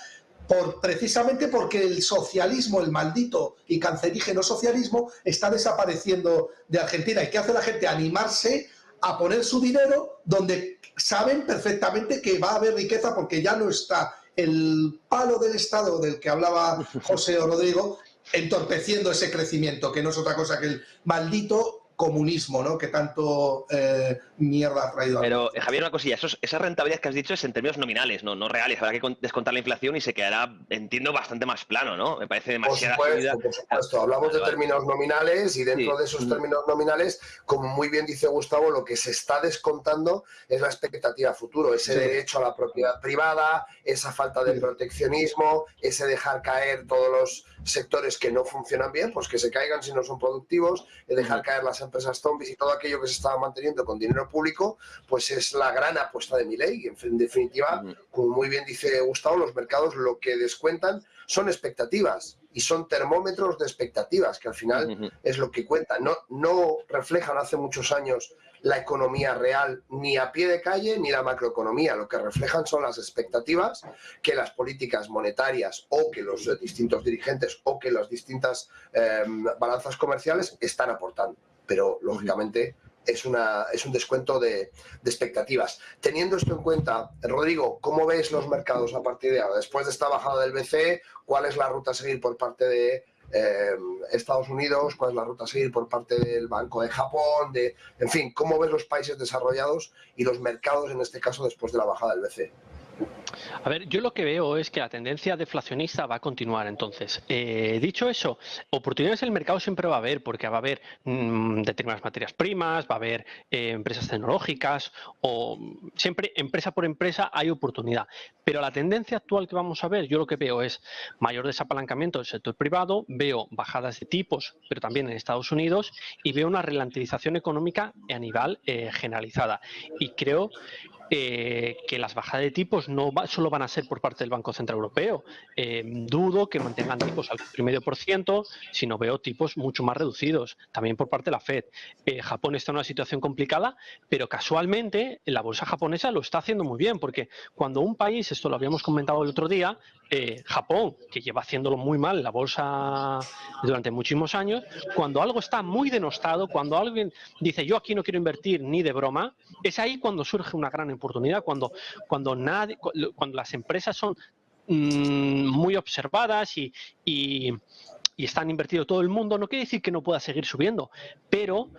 precisamente porque el socialismo, el maldito y cancerígeno socialismo, está desapareciendo de Argentina. ¿Y qué hace la gente? Animarse a poner su dinero donde saben perfectamente que va a haber riqueza, porque ya no está el palo del Estado del que hablaba José o Rodrigo entorpeciendo ese crecimiento, que no es otra cosa que el maldito comunismo, ¿no? Que tanto mierda ha traído. Pero, Javier, una cosilla, esa rentabilidad que has dicho es en términos nominales, no reales. Habrá que descontar la inflación y se quedará, entiendo, bastante más plano, ¿no? Me parece demasiada subida. Por supuesto. Hablamos de términos nominales, y dentro de esos términos nominales, como muy bien dice Gustavo, lo que se está descontando es la expectativa futuro, ese derecho a la propiedad privada, esa falta de proteccionismo, ese dejar caer todos los sectores que no funcionan bien, pues que se caigan si no son productivos, dejar caer las empresas zombies y todo aquello que se estaba manteniendo con dinero público, pues es la gran apuesta de Milei. En definitiva, como muy bien dice Gustavo, los mercados lo que descuentan son expectativas, y son termómetros de expectativas, que al final es lo que cuenta. No reflejan hace muchos años la economía real ni a pie de calle ni la macroeconomía. Lo que reflejan son las expectativas que las políticas monetarias o que los distintos dirigentes o que las distintas balanzas comerciales están aportando. Pero, lógicamente, es un descuento de expectativas. Teniendo esto en cuenta, Rodrigo, ¿cómo ves los mercados a partir de ahora? Después de esta bajada del BCE, ¿cuál es la ruta a seguir por parte de Estados Unidos? ¿Cuál es la ruta a seguir por parte del Banco de Japón? En fin, ¿cómo ves los países desarrollados y los mercados, en este caso, después de la bajada del BCE? A ver, yo lo que veo es que la tendencia deflacionista va a continuar. Entonces, dicho eso, oportunidades en el mercado siempre va a haber, porque va a haber determinadas materias primas, va a haber empresas tecnológicas, o siempre empresa por empresa hay oportunidad. Pero la tendencia actual que vamos a ver, yo lo que veo es mayor desapalancamiento del sector privado, veo bajadas de tipos, pero también en Estados Unidos, y veo una relativización económica a nivel generalizada. Y creo que las bajadas de tipos no solo van a ser por parte del Banco Central Europeo. Dudo que mantengan tipos al 4,5%, sino veo tipos mucho más reducidos, también por parte de la Fed. Japón está en una situación complicada, pero casualmente la bolsa japonesa lo está haciendo muy bien, porque cuando un país, esto lo habíamos comentado el otro día, Japón, que lleva haciéndolo muy mal la bolsa durante muchísimos años, cuando algo está muy denostado, cuando alguien dice yo aquí no quiero invertir ni de broma, es ahí cuando surge una gran oportunidad, cuando las empresas son muy observadas y están invertido todo el mundo. No quiere decir que no pueda seguir subiendo, pero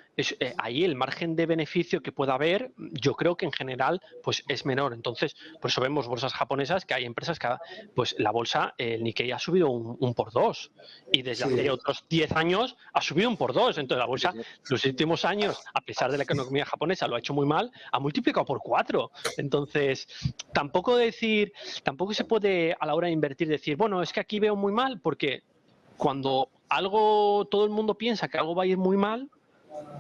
ahí el margen de beneficio que pueda haber, yo creo que en general pues es menor. Entonces, por eso vemos bolsas japonesas que hay empresas que pues la bolsa, el Nikkei ha subido un por 2 y desde hace otros 10 años ha subido un por 2. Entonces la bolsa los últimos años, a pesar de la economía japonesa lo ha hecho muy mal, ha multiplicado por 4. Entonces, tampoco se puede a la hora de invertir decir, bueno, es que aquí veo muy mal, porque cuando todo el mundo piensa que algo va a ir muy mal,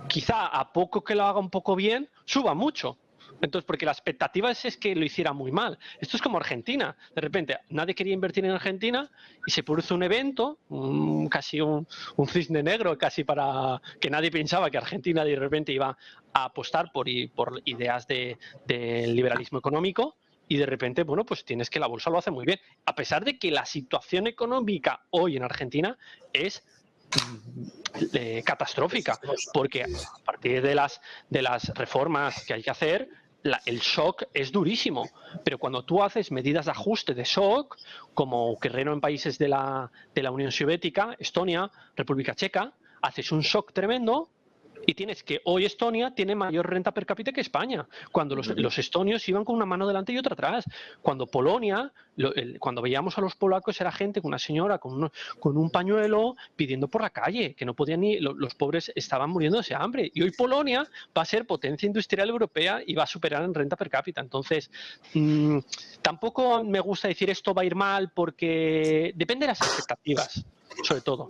quizá a poco que lo haga un poco bien, suba mucho. Entonces, porque la expectativa es que lo hiciera muy mal. Esto es como Argentina. De repente, nadie quería invertir en Argentina y se produce un evento, casi un cisne negro, casi para que nadie pensaba que Argentina de repente iba a apostar por ideas de liberalismo económico. Y de repente, bueno, pues tienes que la bolsa lo hace muy bien. A pesar de que la situación económica hoy en Argentina es catastrófica, porque a partir de las reformas que hay que hacer, el shock es durísimo. Pero cuando tú haces medidas de ajuste de shock, como ocurrieron en países de la Unión Soviética, Estonia, República Checa, haces un shock tremendo. Y tienes que hoy Estonia tiene mayor renta per cápita que España, cuando los estonios iban con una mano delante y otra atrás. Cuando Polonia, cuando veíamos a los polacos, era gente con una señora con un pañuelo pidiendo por la calle, que no podían ni, los pobres estaban muriéndose de hambre. Y hoy Polonia va a ser potencia industrial europea y va a superar en renta per cápita. Entonces, tampoco me gusta decir esto va a ir mal, porque depende de las expectativas, sobre todo.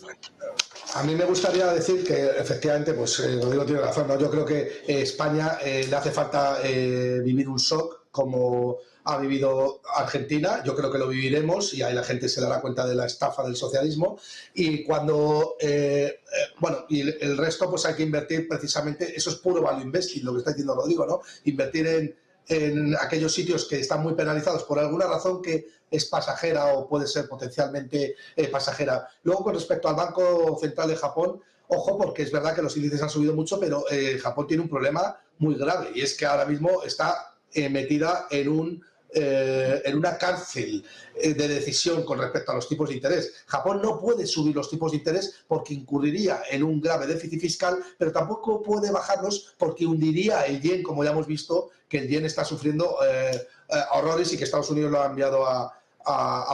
A mí me gustaría decir que efectivamente, pues Rodrigo tiene razón, ¿no? Yo creo que España le hace falta vivir un shock como ha vivido Argentina. Yo creo que lo viviremos y ahí la gente se dará cuenta de la estafa del socialismo. Y cuando, y el resto pues hay que invertir precisamente, eso es puro value investing, lo que está diciendo Rodrigo, ¿no? Invertir en aquellos sitios que están muy penalizados por alguna razón que es pasajera o puede ser potencialmente pasajera. Luego, con respecto al Banco Central de Japón, ojo, porque es verdad que los índices han subido mucho, pero Japón tiene un problema muy grave y es que ahora mismo está metida en una cárcel de decisión con respecto a los tipos de interés. Japón no puede subir los tipos de interés porque incurriría en un grave déficit fiscal, pero tampoco puede bajarlos porque hundiría el yen, como ya hemos visto que el yen está sufriendo horrores y que Estados Unidos lo ha enviado a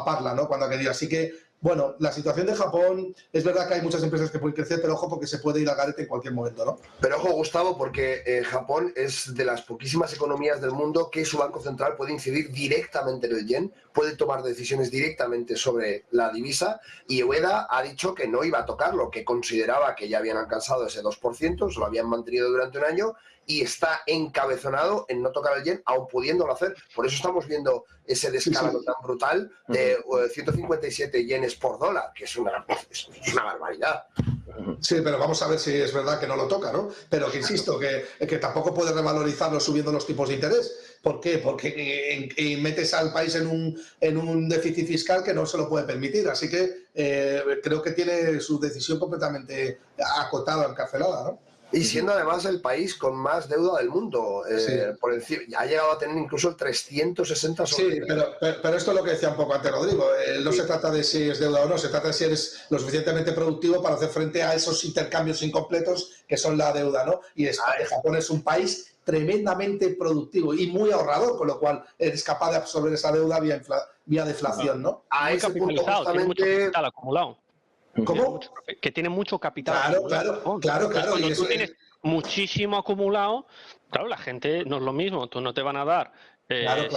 Parla, ¿no? Cuando ha querido. Así que, bueno, la situación de Japón, es verdad que hay muchas empresas que pueden crecer, pero ojo porque se puede ir al garete en cualquier momento, ¿no? Pero ojo, Gustavo, porque Japón es de las poquísimas economías del mundo que su Banco Central puede incidir directamente en el yen, puede tomar decisiones directamente sobre la divisa, y Ueda ha dicho que no iba a tocarlo, que consideraba que ya habían alcanzado ese 2%, se lo habían mantenido durante un año, y está encabezonado en no tocar el yen, aun pudiéndolo hacer. Por eso estamos viendo ese descalabro tan brutal de 157 yenes por dólar, que es una barbaridad. Sí, pero vamos a ver si es verdad que no lo toca, ¿no? Pero que insisto, que tampoco puede revalorizarlo subiendo los tipos de interés. ¿Por qué? Porque metes al país en un déficit fiscal que no se lo puede permitir. Así que creo que tiene su decisión completamente acotada, encarcelada, ¿no? Y siendo además el país con más deuda del mundo, Sí. por encima, ha llegado a tener incluso el 360 sobre. Sí, pero esto es lo que decía un poco antes Rodrigo. No Sí. se trata de si es deuda o no, se trata de si eres lo suficientemente productivo para hacer frente a esos intercambios incompletos que son la deuda, ¿no? Y Japón es un país tremendamente productivo y muy ahorrador, con lo cual eres capaz de absorber esa deuda vía deflación, ¿no? A Muy ese punto capitalizado, tiene mucho justamente. capital acumulado. ¿Cómo? Que tiene mucho capital Claro, acumulado. claro. Cuando Y tú eso, tienes muchísimo acumulado, claro, la gente no es lo mismo. Tú no te van a dar Claro.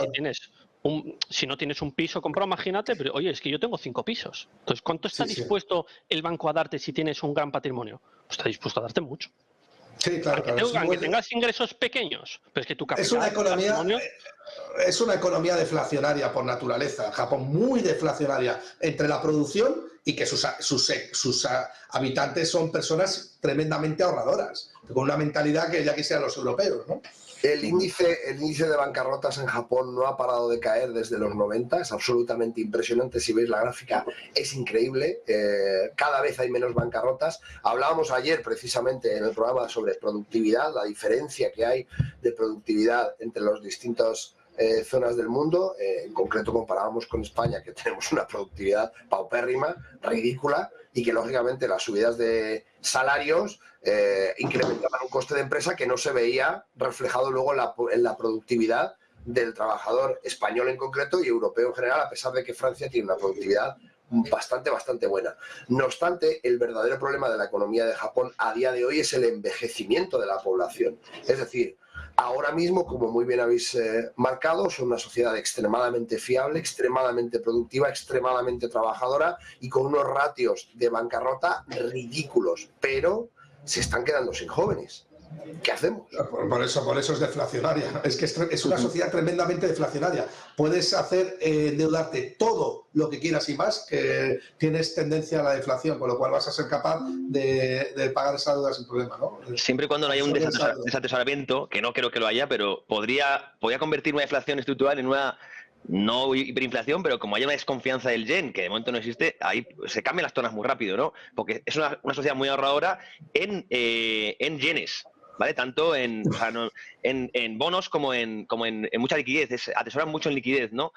si no tienes un piso comprado, imagínate, pero oye, es que yo tengo 5 pisos. Entonces, ¿cuánto está Sí. dispuesto el banco a darte si tienes un gran patrimonio? Pues está dispuesto a darte mucho. Sí, claro. Aunque tengas ingresos pequeños, pero es que tu capital, Es una economía, patrimonio, es una economía deflacionaria por naturaleza. Japón muy deflacionaria entre la producción y que sus habitantes son personas tremendamente ahorradoras, con una mentalidad que ya quisieran los europeos, ¿no? El índice de bancarrotas en Japón no ha parado de caer desde los 90, es absolutamente impresionante. Si veis la gráfica, es increíble. Cada vez hay menos bancarrotas. Hablábamos ayer precisamente en el programa sobre productividad, la diferencia que hay de productividad entre las distintas zonas del mundo. En concreto comparábamos con España, que tenemos una productividad paupérrima, ridícula, y que lógicamente las subidas de salarios incrementaban un coste de empresa que no se veía reflejado luego en la productividad del trabajador español en concreto y europeo en general, a pesar de que Francia tiene una productividad bastante buena. No obstante, el verdadero problema de la economía de Japón a día de hoy es el envejecimiento de la población. Es decir, ahora mismo, como muy bien habéis marcado, son una sociedad extremadamente fiable, extremadamente productiva, extremadamente trabajadora y con unos ratios de bancarrota ridículos, pero se están quedando sin jóvenes. ¿Qué hacemos? Por eso es deflacionaria. Es que es una sociedad tremendamente deflacionaria. Puedes endeudarte todo lo que quieras y más, que tienes tendencia a la deflación, con lo cual vas a ser capaz de pagar esa deuda sin problema, ¿no? Siempre y cuando no haya un desatesoramiento, que no creo que lo haya, pero podría convertir una deflación estructural en una no hiperinflación, pero como haya una desconfianza del yen, que de momento no existe, ahí se cambian las tonas muy rápido, ¿no? Porque es una sociedad muy ahorradora en yenes, ¿vale? Tanto en bonos como en mucha liquidez, atesoran mucho en liquidez, ¿no?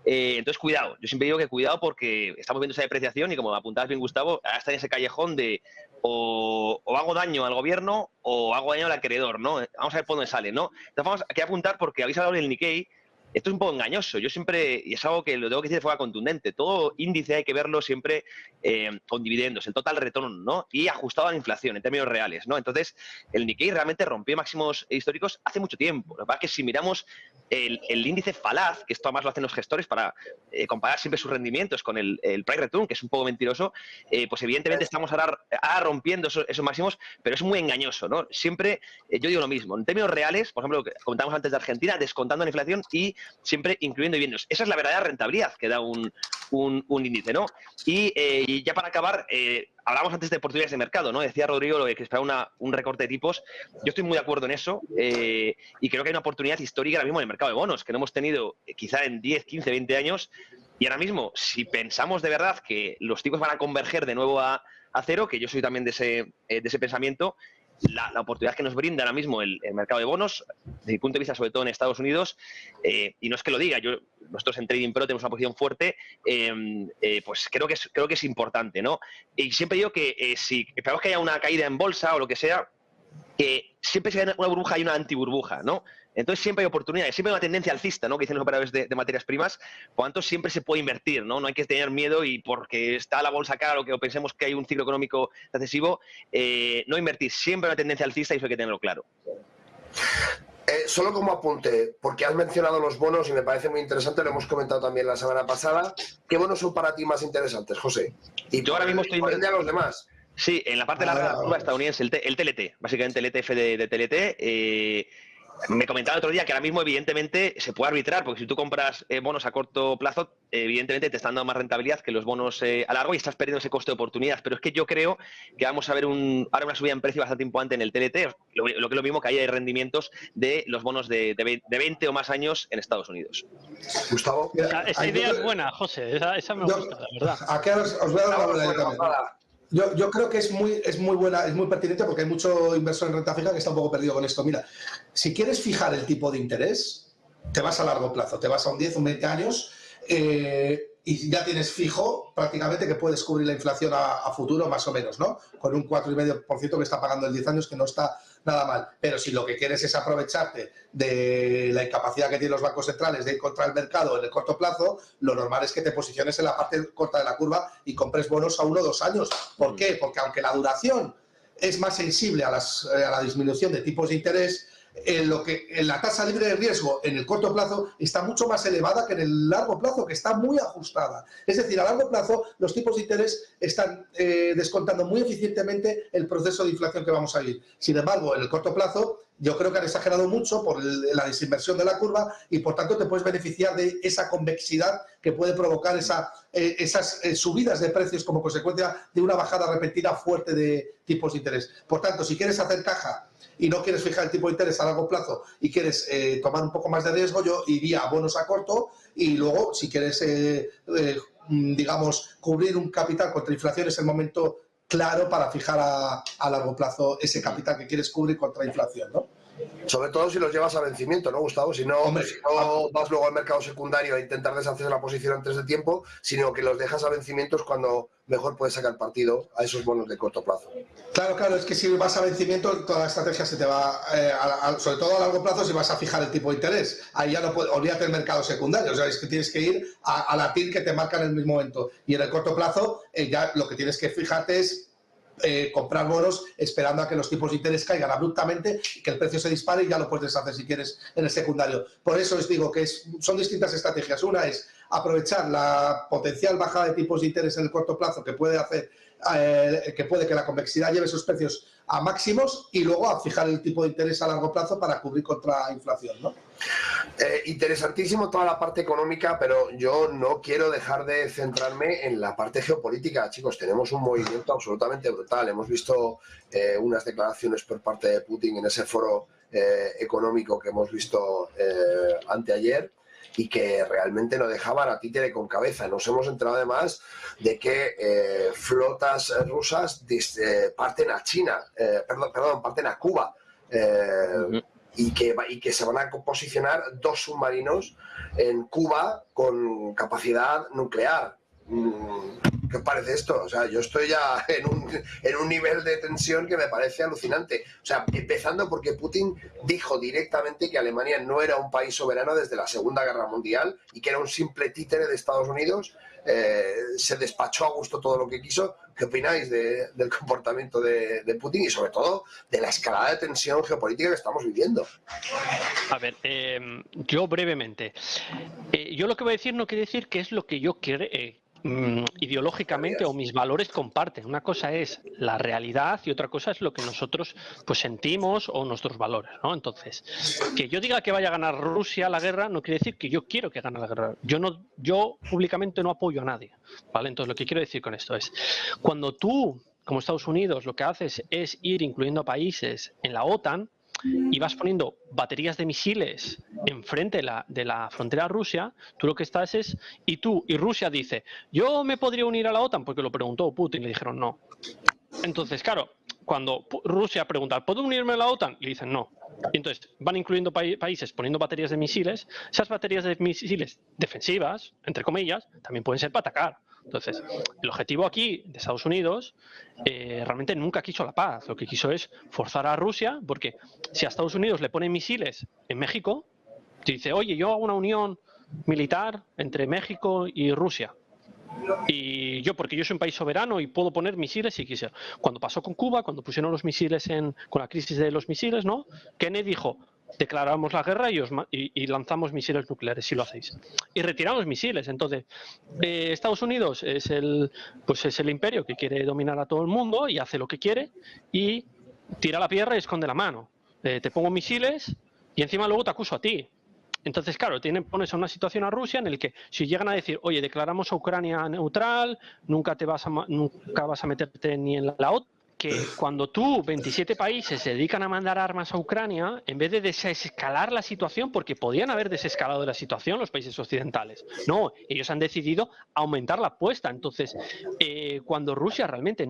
Entonces, cuidado. Yo siempre digo que cuidado porque estamos viendo esa depreciación y, como apuntabas bien, Gustavo, ahora está en ese callejón de o hago daño al gobierno o hago daño al acreedor, ¿no? Vamos a ver por dónde sale, ¿no? Entonces, vamos aquí a apuntar porque habéis hablado del Nikkei. Esto es un poco engañoso. Yo siempre, y es algo que lo tengo que decir de forma contundente, todo índice hay que verlo siempre con dividendos, el total return, ¿no? Y ajustado a la inflación en términos reales, ¿no? Entonces, el Nikkei realmente rompió máximos históricos hace mucho tiempo. Lo que pasa es que si miramos el índice falaz, que esto además lo hacen los gestores para comparar siempre sus rendimientos con el price return, que es un poco mentiroso, pues evidentemente estamos ahora rompiendo esos máximos, pero es muy engañoso, ¿no? Siempre, yo digo lo mismo, en términos reales, por ejemplo, lo que comentábamos antes de Argentina, descontando la inflación y siempre incluyendo dividendos. Esa es la verdadera rentabilidad que da un índice, ¿no? Y ya para acabar, hablábamos antes de oportunidades de mercado, ¿no? Decía Rodrigo lo de que esperaba un recorte de tipos. Yo estoy muy de acuerdo en eso y creo que hay una oportunidad histórica ahora mismo en el mercado de bonos que no hemos tenido quizá en 10, 15, 20 años. Y ahora mismo, si pensamos de verdad que los tipos van a converger de nuevo a cero, que yo soy también de ese pensamiento, la oportunidad que nos brinda ahora mismo el mercado de bonos, desde mi punto de vista, sobre todo en Estados Unidos, y no es que lo diga, nosotros en Trading Pro tenemos una posición fuerte, pues creo que es importante, ¿no? Y siempre digo que si esperamos que haya una caída en bolsa o lo que sea, que siempre se hay una burbuja y una antiburbuja, ¿no? Entonces siempre hay oportunidades, siempre hay una tendencia alcista, ¿no? Que dicen los operadores de materias primas, por lo tanto siempre se puede invertir, ¿no? No hay que tener miedo y porque está la bolsa cara o pensemos que hay un ciclo económico excesivo, no invertir. Siempre hay una tendencia alcista y eso hay que tenerlo claro. Solo como apunte, porque has mencionado los bonos y me parece muy interesante, lo hemos comentado también la semana pasada. ¿Qué bonos son para ti más interesantes, José? Y yo ahora mismo estoy invirtiendo a los demás. Sí, en la parte de la curva estadounidense, el TLT, básicamente el ETF de TLT. Me comentaba el otro día que ahora mismo, evidentemente, se puede arbitrar, porque si tú compras bonos a corto plazo, evidentemente te están dando más rentabilidad que los bonos a largo y estás perdiendo ese coste de oportunidad. Pero es que yo creo que vamos a ver ahora una subida en precio bastante importante en el TLT, lo que es lo mismo que hay rendimientos de los bonos de 20 o más años en Estados Unidos. Gustavo. Esa idea es buena, José, esa me gusta, la verdad. Aquí os voy a dar una buena idea también. Yo creo que es muy buena, es muy pertinente porque hay mucho inversor en renta fija que está un poco perdido con esto. Mira, si quieres fijar el tipo de interés, te vas a largo plazo, te vas a un 10, un 20 años y ya tienes fijo prácticamente que puedes cubrir la inflación a futuro más o menos, ¿no? Con un 4,5% que está pagando el 10 años, que no está nada mal. Pero si lo que quieres es aprovecharte de la incapacidad que tienen los bancos centrales de ir contra el mercado en el corto plazo, lo normal es que te posiciones en la parte corta de la curva y compres bonos a 1 o 2 años. ¿Por qué? Porque aunque la duración es más sensible a la disminución de tipos de interés, la tasa libre de riesgo en el corto plazo está mucho más elevada que en el largo plazo, que está muy ajustada. Es decir, a largo plazo los tipos de interés están descontando muy eficientemente el proceso de inflación que vamos a vivir. Sin embargo, en el corto plazo yo creo que han exagerado mucho por la desinversión de la curva y por tanto te puedes beneficiar de esa convexidad que puede provocar esas subidas de precios como consecuencia de una bajada repentina fuerte de tipos de interés. Por tanto, si quieres hacer caja y no quieres fijar el tipo de interés a largo plazo y quieres tomar un poco más de riesgo, yo iría a bonos a corto y luego, si quieres, digamos, cubrir un capital contra inflación, es el momento claro para fijar a largo plazo ese capital que quieres cubrir contra inflación, ¿no? Sobre todo si los llevas a vencimiento, ¿no, Gustavo? Si no vas luego al mercado secundario a intentar deshacer la posición antes de tiempo, sino que los dejas a vencimientos cuando mejor puedes sacar partido a esos bonos de corto plazo. Claro, es que si vas a vencimiento, toda la estrategia se te va, sobre todo a largo plazo, si vas a fijar el tipo de interés. Ahí ya no puedes, olvídate del mercado secundario, o sea, es que tienes que ir a la TIR que te marca en el mismo momento. Y en el corto plazo, ya lo que tienes que fijarte es comprar bonos esperando a que los tipos de interés caigan abruptamente y que el precio se dispare y ya lo puedes deshacer si quieres en el secundario. Por eso os digo que son distintas estrategias. Una es aprovechar la potencial bajada de tipos de interés en el corto plazo que puede hacer que la convexidad lleve sus precios a máximos y luego a fijar el tipo de interés a largo plazo para cubrir contra inflación, ¿no? Interesantísimo toda la parte económica, pero yo no quiero dejar de centrarme en la parte geopolítica. Chicos, tenemos un movimiento absolutamente brutal. Hemos visto unas declaraciones por parte de Putin en ese foro económico que hemos visto anteayer y que realmente no dejaban a títere con cabeza. Nos hemos enterado además de que flotas rusas parten a China, parten a Cuba. Y que se van a posicionar 2 submarinos en Cuba con capacidad nuclear. ¿Qué os parece esto? O sea, yo estoy ya en un nivel de tensión que me parece alucinante. O sea, empezando porque Putin dijo directamente que Alemania no era un país soberano desde la Segunda Guerra Mundial y que era un simple títere de Estados Unidos. Se despachó a gusto todo lo que quiso. ¿Qué opináis del comportamiento de Putin y sobre todo de la escalada de tensión geopolítica que estamos viviendo? A ver, yo brevemente. Yo lo que voy a decir no quiere decir que es lo que yo quiero ideológicamente o mis valores comparten. Una cosa es la realidad y otra cosa es lo que nosotros pues sentimos o nuestros valores, ¿no? Entonces, que yo diga que vaya a ganar Rusia la guerra no quiere decir que yo quiero que gane la guerra. Yo públicamente no apoyo a nadie, ¿vale? Entonces, lo que quiero decir con esto es, cuando tú, como Estados Unidos, lo que haces es ir incluyendo países en la OTAN y vas poniendo baterías de misiles enfrente de la frontera Rusia, tú lo que estás es, y Rusia dice, yo me podría unir a la OTAN, porque lo preguntó Putin, le dijeron no. Entonces, claro, cuando Rusia pregunta, ¿puedo unirme a la OTAN? Le dicen no. Y entonces van incluyendo países poniendo baterías de misiles. Esas baterías de misiles defensivas, entre comillas, también pueden ser para atacar. Entonces, el objetivo aquí de Estados Unidos realmente nunca quiso la paz. Lo que quiso es forzar a Rusia, porque si a Estados Unidos le ponen misiles en México, te dice, oye, yo hago una unión militar entre México y Rusia. Y porque yo soy un país soberano y puedo poner misiles si quisiera. Cuando pasó con Cuba, cuando pusieron los misiles con la crisis de los misiles, ¿no? Kennedy dijo, declaramos la guerra y lanzamos misiles nucleares si lo hacéis. Y retiramos misiles. Entonces, Estados Unidos es el imperio que quiere dominar a todo el mundo y hace lo que quiere y tira la piedra y esconde la mano. Te pongo misiles y encima luego te acuso a ti. Entonces, claro, pones a una situación a Rusia en la que si llegan a decir, oye, declaramos a Ucrania neutral, nunca vas a meterte ni en la OTAN, que cuando 27 países se dedican a mandar armas a Ucrania, en vez de desescalar la situación, porque podían haber desescalado la situación los países occidentales, no, ellos han decidido aumentar la apuesta. Entonces, cuando Rusia realmente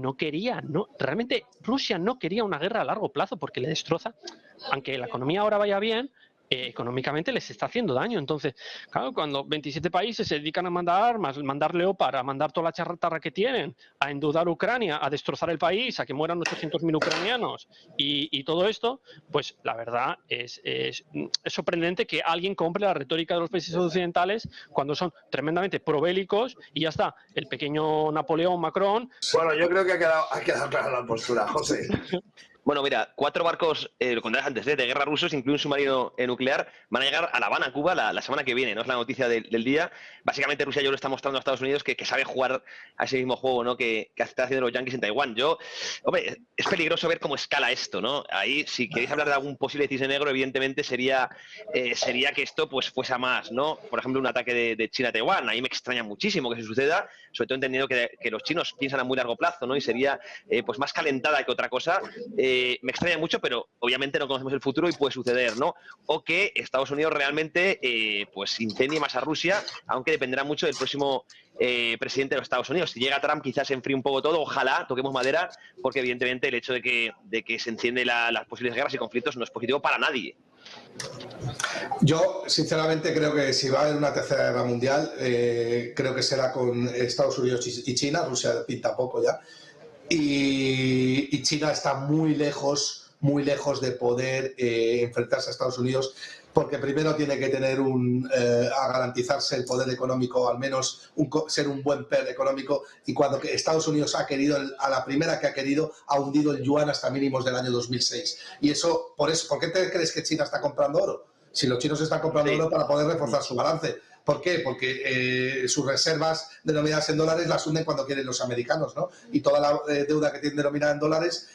realmente Rusia no quería una guerra a largo plazo porque le destroza, aunque la economía ahora vaya bien, económicamente les está haciendo daño. Entonces, claro, cuando 27 países se dedican a mandar armas, mandar Leopard, a mandar toda la chatarra que tienen, a endeudar Ucrania, a destrozar el país, a que mueran 800.000 ucranianos y todo esto, pues la verdad es sorprendente que alguien compre la retórica de los países occidentales cuando son tremendamente probélicos y ya está, el pequeño Napoleón Macron. Bueno, yo creo que ha quedado clara la postura, José. Bueno, mira, 4 barcos, lo contarás antes, de guerra rusos, incluido un submarino nuclear, van a llegar a La Habana, Cuba, la semana que viene, ¿no? Es la noticia del día. Básicamente Rusia ya lo está mostrando a Estados Unidos que sabe jugar a ese mismo juego, ¿no? que están haciendo los yanquis en Taiwán. Hombre, es peligroso ver cómo escala esto, ¿no? Ahí, si queréis hablar de algún posible cisne negro, evidentemente sería que esto pues fuese a más, ¿no? Por ejemplo, un ataque de China a Taiwán. Ahí me extraña muchísimo que se suceda, sobre todo entendiendo que los chinos piensan a muy largo plazo, ¿no? Y sería pues más calentada que otra cosa. Me extraña mucho, pero obviamente no conocemos el futuro y puede suceder, ¿no? O que Estados Unidos realmente pues incendie más a Rusia, aunque dependerá mucho del próximo presidente de los Estados Unidos. Si llega Trump, quizás se enfríe un poco todo, ojalá, toquemos madera, porque evidentemente el hecho de que se enciende las posibles guerras y conflictos no es positivo para nadie. Yo, sinceramente, creo que si va a haber una tercera guerra mundial, creo que será con Estados Unidos y China. Rusia pinta poco ya. Y China está muy lejos de poder enfrentarse a Estados Unidos, porque primero tiene que tener a garantizarse el poder económico, al menos ser un buen PER económico, y cuando Estados Unidos ha querido, a la primera que ha querido, ha hundido el yuan hasta mínimos del año 2006. Y ¿por qué te crees que China está comprando oro? Si los chinos están comprando oro para poder reforzar su balance. ¿Por qué? Porque sus reservas denominadas en dólares las hunden cuando quieren los americanos, ¿no? Y toda la deuda que tienen denominada en dólares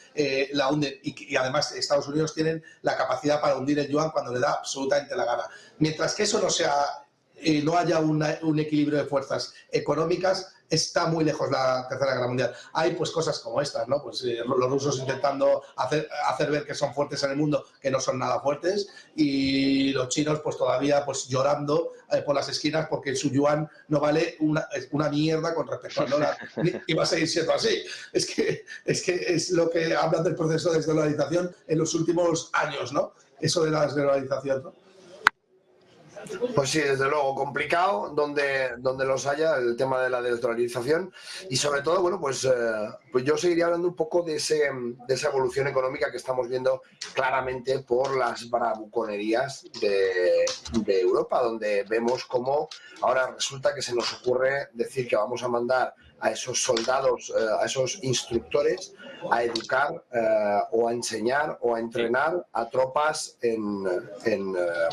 la hunden. Y además Estados Unidos tienen la capacidad para hundir el yuan cuando le da absolutamente la gana. Mientras que eso no haya un equilibrio de fuerzas económicas, está muy lejos la tercera guerra mundial. Hay pues cosas como estas, ¿no? Pues los rusos intentando hacer ver que son fuertes en el mundo, que no son nada fuertes, y los chinos pues todavía pues llorando por las esquinas porque su yuan no vale una mierda con respecto al dólar, y va a seguir siendo así. Es que es lo que hablan del proceso de desdolarización en los últimos años, ¿no? Eso de la desdolarización, ¿no? Pues sí, desde luego, complicado donde los haya el tema de la desdolarización, y sobre todo, bueno, pues yo seguiría hablando un poco de esa evolución económica que estamos viendo claramente por las bravuconerías de Europa, donde vemos cómo ahora resulta que se nos ocurre decir que vamos a mandar a esos soldados, a esos instructores, a educar o a enseñar o a entrenar a tropas en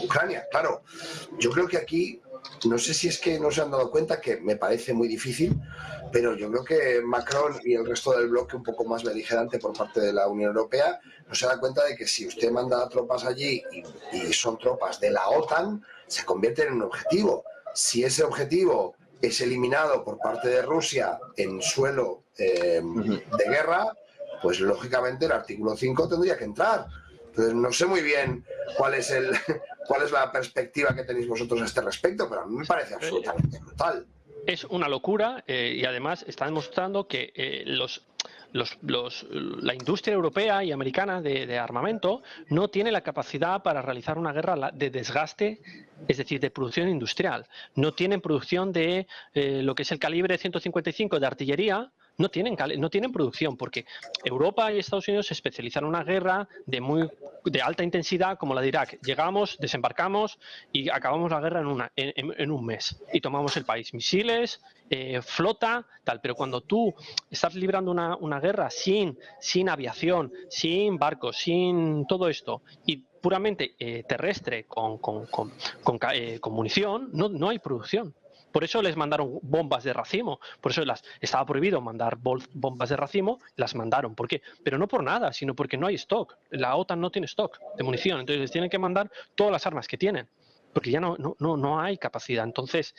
Ucrania. Claro, yo creo que aquí, no sé si es que no se han dado cuenta, que me parece muy difícil, pero yo creo que Macron y el resto del bloque un poco más beligerante por parte de la Unión Europea no se da cuenta de que si usted manda tropas allí y son tropas de la OTAN, se convierte en un objetivo. Si ese objetivo es eliminado por parte de Rusia en suelo de guerra, pues lógicamente el artículo 5 tendría que entrar. Entonces no sé muy bien cuál es la perspectiva que tenéis vosotros a este respecto, pero a mí me parece absolutamente brutal. Es una locura y además está demostrando que la industria europea y americana de armamento no tiene la capacidad para realizar una guerra de desgaste, es decir, de producción industrial. No tienen producción de lo que es el calibre 155 de artillería. No tienen producción, porque Europa y Estados Unidos se especializan en una guerra de alta intensidad como la de Irak. Llegamos, desembarcamos y acabamos la guerra en un mes y tomamos el país. Misiles, flota, tal. Pero cuando tú estás librando una guerra sin aviación, sin barcos, sin todo esto, y puramente terrestre con munición, no hay producción. Por eso les mandaron bombas de racimo. Por eso estaba prohibido mandar bombas de racimo, las mandaron. ¿Por qué? Pero no por nada, sino porque no hay stock. La OTAN no tiene stock de munición, entonces les tienen que mandar todas las armas que tienen, porque ya no hay capacidad. Entonces,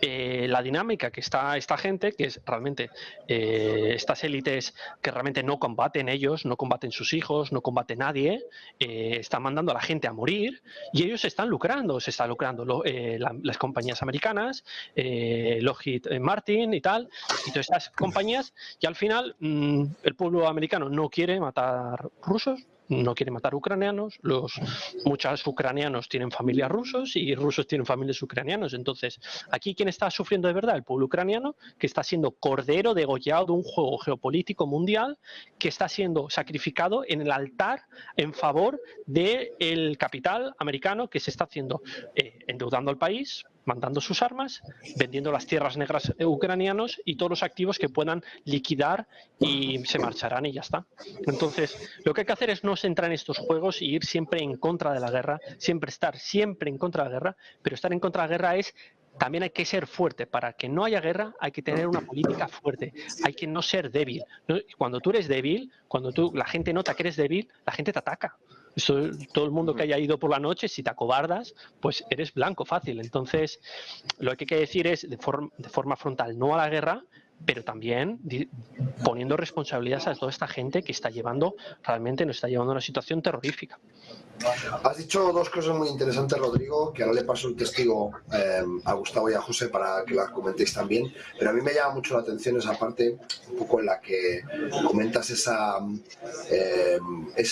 la dinámica que está esta gente, que es realmente estas élites que realmente no combaten ellos, no combaten sus hijos, no combate nadie, están mandando a la gente a morir y ellos se están lucrando las compañías americanas, Lockheed Martin y tal, y todas estas compañías, y al final el pueblo americano no quiere matar rusos, no quiere matar ucranianos, muchos ucranianos tienen familias rusos y rusos tienen familias ucranianos. Entonces, aquí ¿quién está sufriendo de verdad? El pueblo ucraniano, que está siendo cordero degollado de un juego geopolítico mundial, que está siendo sacrificado en el altar en favor del capital americano, que se está haciendo endeudando al país, mandando sus armas, vendiendo las tierras negras ucranianos y todos los activos que puedan liquidar, y se marcharán y ya está. Entonces, lo que hay que hacer es no entrar en estos juegos y ir siempre en contra de la guerra, estar siempre en contra de la guerra, pero estar en contra de la guerra también hay que ser fuerte. Para que no haya guerra hay que tener una política fuerte, hay que no ser débil. Cuando tú eres débil, la gente nota que eres débil, la gente te ataca. Todo el mundo que haya ido por la noche, si te acobardas, pues eres blanco fácil. Entonces, lo que hay que decir es de forma frontal no a la guerra, pero también poniendo responsabilidades a toda esta gente que realmente nos está llevando a una situación terrorífica. Has dicho dos cosas muy interesantes, Rodrigo, que ahora le paso el testigo a Gustavo y a José para que las comentéis también, pero a mí me llama mucho la atención esa parte un poco en la que comentas ese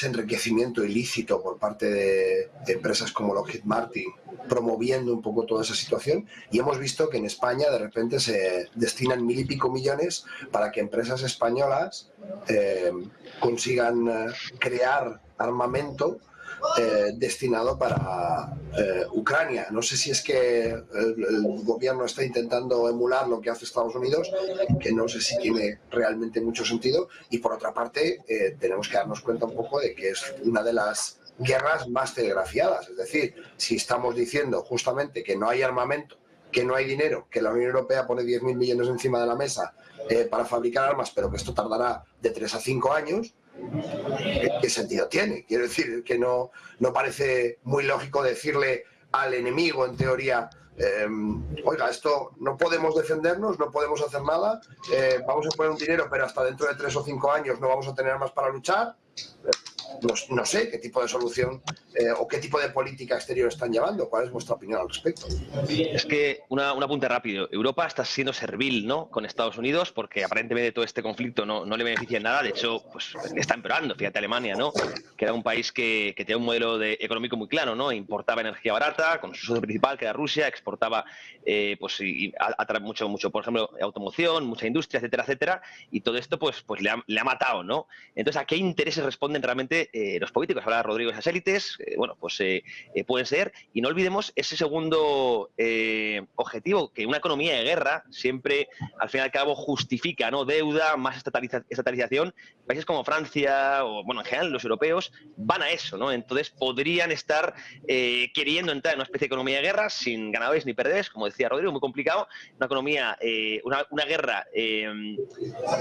enriquecimiento ilícito por parte de empresas como Lockheed Martin, promoviendo un poco toda esa situación, y hemos visto que en España de repente se destinan 1.000 y pico millones para que empresas españolas consigan crear armamento destinado para Ucrania. No sé si es que el gobierno está intentando emular lo que hace Estados Unidos, que no sé si tiene realmente mucho sentido, y por otra parte tenemos que darnos cuenta un poco de que es una de las guerras más telegrafiadas. Es decir, si estamos diciendo justamente que no hay armamento, que no hay dinero, que la Unión Europea pone 10.000 millones encima de la mesa para fabricar armas, pero que esto tardará de 3 a 5 años, ¿qué sentido tiene? Quiero decir que no parece muy lógico decirle al enemigo, en teoría, oiga, esto no podemos defendernos, no podemos hacer nada, vamos a poner un dinero, pero hasta dentro de 3 o 5 años no vamos a tener armas para luchar. No sé qué tipo de solución o qué tipo de política exterior están llevando. ¿Cuál es vuestra opinión al respecto? Es que un apunte rápido. Europa está siendo servil, ¿no?, con Estados Unidos, porque aparentemente todo este conflicto no le beneficia en nada. De hecho, pues está empeorando. Fíjate, Alemania, ¿no?, que era un país que tenía un modelo económico muy claro, ¿no? Importaba energía barata con su socio principal, que era Rusia, exportaba mucho, por ejemplo, automoción, mucha industria, etcétera, etcétera. Y todo esto pues le ha matado, ¿no? Entonces, ¿a qué intereses responden realmente los políticos? Habla Rodrigo de esas élites, pueden ser, y no olvidemos ese segundo objetivo, que una economía de guerra siempre, al fin y al cabo, justifica, ¿no?, deuda, más estatalización. Países como Francia, o bueno, en general los europeos, van a eso, ¿no? Entonces podrían estar queriendo entrar en una especie de economía de guerra sin ganadores ni perdedores, como decía Rodrigo, muy complicado, una economía, una guerra de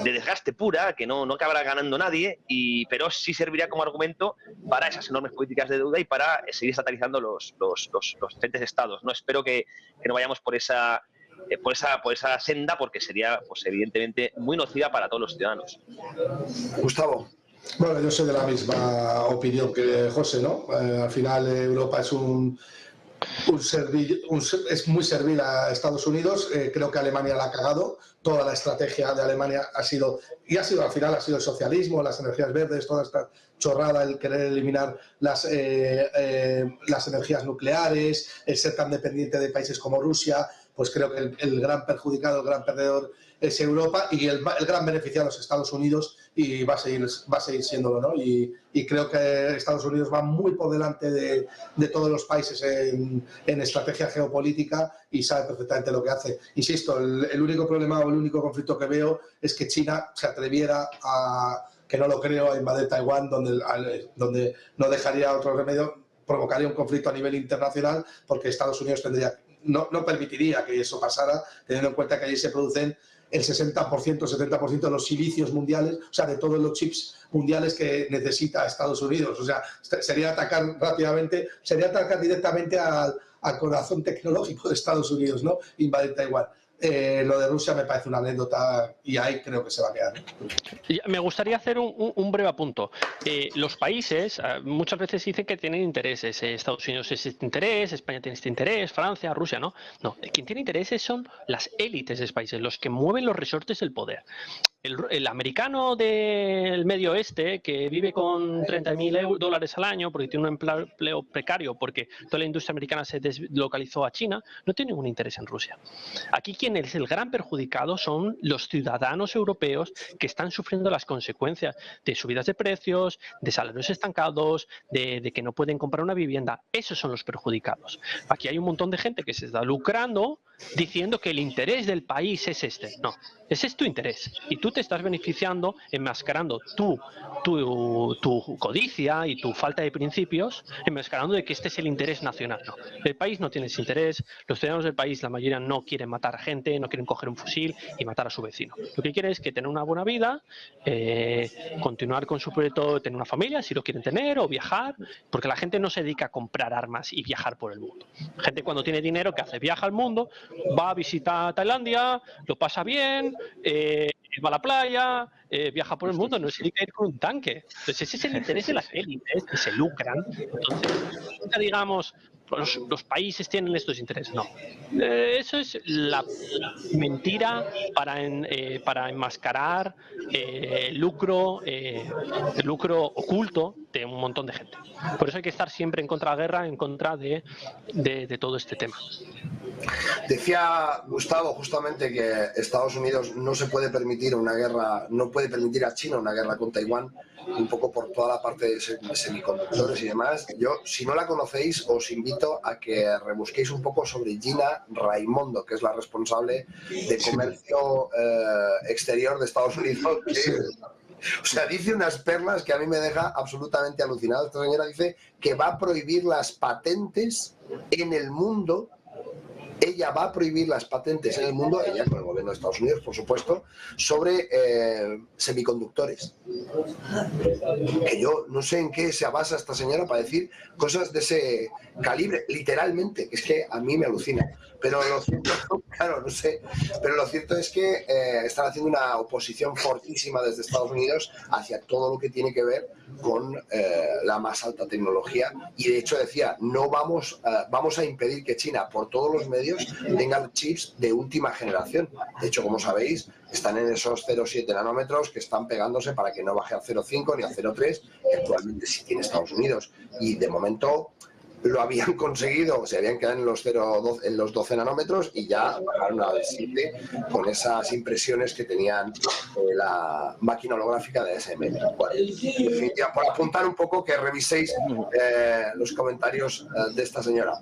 desgaste pura, que no acabará ganando nadie, pero sí serviría como argumento para esas enormes políticas de deuda y para seguir estatalizando los diferentes estados, ¿no? Espero que no vayamos por esa senda, porque sería, pues, evidentemente muy nociva para todos los ciudadanos. Gustavo. Bueno, yo soy de la misma opinión que José, ¿no? Al final Europa es es muy servil a Estados Unidos. Creo que Alemania la ha cagado. Toda la estrategia de Alemania al final ha sido el socialismo, las energías verdes, toda esta chorrada, el querer eliminar las energías nucleares, el ser tan dependiente de países como Rusia. Pues creo que el gran perjudicado, el gran perdedor es Europa, y el gran beneficiado es Estados Unidos, y va a seguir siéndolo, ¿no? Y creo que Estados Unidos va muy por delante de todos los países en estrategia geopolítica, y sabe perfectamente lo que hace. Insisto, el único problema o el único conflicto que veo es que China se atreviera que no lo creo, a invadir Taiwán, donde no dejaría otro remedio, provocaría un conflicto a nivel internacional, porque Estados Unidos tendría no permitiría que eso pasara, teniendo en cuenta que allí se producen el 60%, 70% de los silicios mundiales, o sea, de todos los chips mundiales que necesita Estados Unidos. O sea, sería atacar directamente al corazón tecnológico de Estados Unidos, ¿no? Invadir Taiwán. Lo de Rusia me parece una anécdota y ahí creo que se va a quedar. Me gustaría hacer un breve apunto. Los países muchas veces dicen que tienen intereses. Estados Unidos tiene este interés, España tiene este interés, Francia, Rusia, ¿no? No, quien tiene intereses son las élites de esos países, los que mueven los resortes del poder. El americano del Medio Oeste que vive con $30.000 al año porque tiene un empleo precario, porque toda la industria americana se deslocalizó a China, no tiene ningún interés en Rusia. Aquí quien es el gran perjudicado son los ciudadanos europeos que están sufriendo las consecuencias de subidas de precios, de salarios estancados, de que no pueden comprar una vivienda. Esos son los perjudicados. Aquí hay un montón de gente que se está lucrando diciendo que el interés del país es este. No, ese es tu interés. Y tú te estás beneficiando enmascarando tu codicia y tu falta de principios, enmascarando de que este es el interés nacional. No, el país no tiene ese interés. Los ciudadanos del país, la mayoría, no quieren matar gente, no quieren coger un fusil y matar a su vecino. Lo que quieren es que tener una buena vida, continuar con su proyecto, tener una familia, si lo quieren tener, o viajar, porque la gente no se dedica a comprar armas y viajar por el mundo. La gente cuando tiene dinero, ¿qué hace? Viaja al mundo, va a visitar Tailandia, lo pasa bien, va a la playa, viaja por el mundo, no se dedica a ir con un tanque. Entonces ese es el interés de las élites que se lucran. Entonces, nunca digamos los países tienen estos intereses. No. Eso es la mentira para enmascarar el lucro oculto de un montón de gente. Por eso hay que estar siempre en contra de la guerra, en contra de todo este tema. Decía Gustavo justamente que Estados Unidos no se puede permitir una guerra, no puede permitir a China una guerra con Taiwán, un poco por toda la parte de semiconductores y demás. Yo, si no la conocéis, os invito a que rebusquéis un poco sobre Gina Raimondo, que es la responsable de comercio exterior de Estados Unidos. O sea, dice unas perlas que a mí me deja absolutamente alucinado. Esta señora dice que va a prohibir las patentes en el mundo. Ella va a prohibir las patentes en el mundo, ella con el gobierno de Estados Unidos, por supuesto, sobre semiconductores. Que yo no sé en qué se basa esta señora para decir cosas de ese calibre, literalmente, que es que a mí me alucina. Pero lo cierto, claro, no sé, pero lo cierto es que están haciendo una oposición fortísima desde Estados Unidos hacia todo lo que tiene que ver con la más alta tecnología, y de hecho decía, no vamos a impedir que China por todos los medios tenga chips de última generación. De hecho, como sabéis, están en esos 0,7 nanómetros que están pegándose para que no baje a 0,5 ni a 0,3, que actualmente sí tiene Estados Unidos, y de momento lo habían conseguido, se habían quedado en los 12 nanómetros y ya bajaron a 7 con esas impresiones que tenían la máquina holográfica de ASM. Bueno, en fin, ya por apuntar un poco que reviséis los comentarios de esta señora.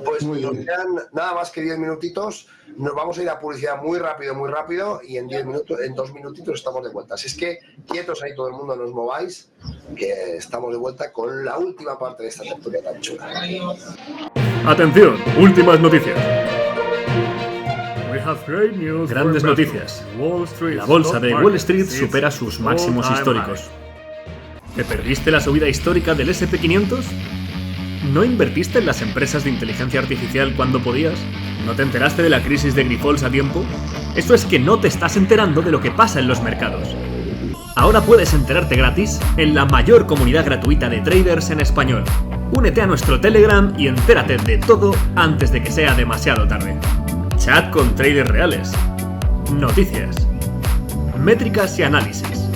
Pues nos quedan nada más que 10 minutitos. Nos vamos a ir a publicidad muy rápido y en 2 minutitos estamos de vuelta. Así es que quietos ahí todo el mundo, no os mováis, que estamos de vuelta con la última parte de esta tertulia tan chula. Atención, últimas noticias. Grandes noticias. La bolsa de Wall Street supera sus máximos históricos. ¿Te perdiste la subida histórica del SP500? ¿No invertiste en las empresas de inteligencia artificial cuando podías? ¿No te enteraste de la crisis de Grifols a tiempo? Esto es que no te estás enterando de lo que pasa en los mercados. Ahora puedes enterarte gratis en la mayor comunidad gratuita de traders en español. Únete a nuestro Telegram y entérate de todo antes de que sea demasiado tarde. Chat con traders reales. Noticias. Métricas y análisis.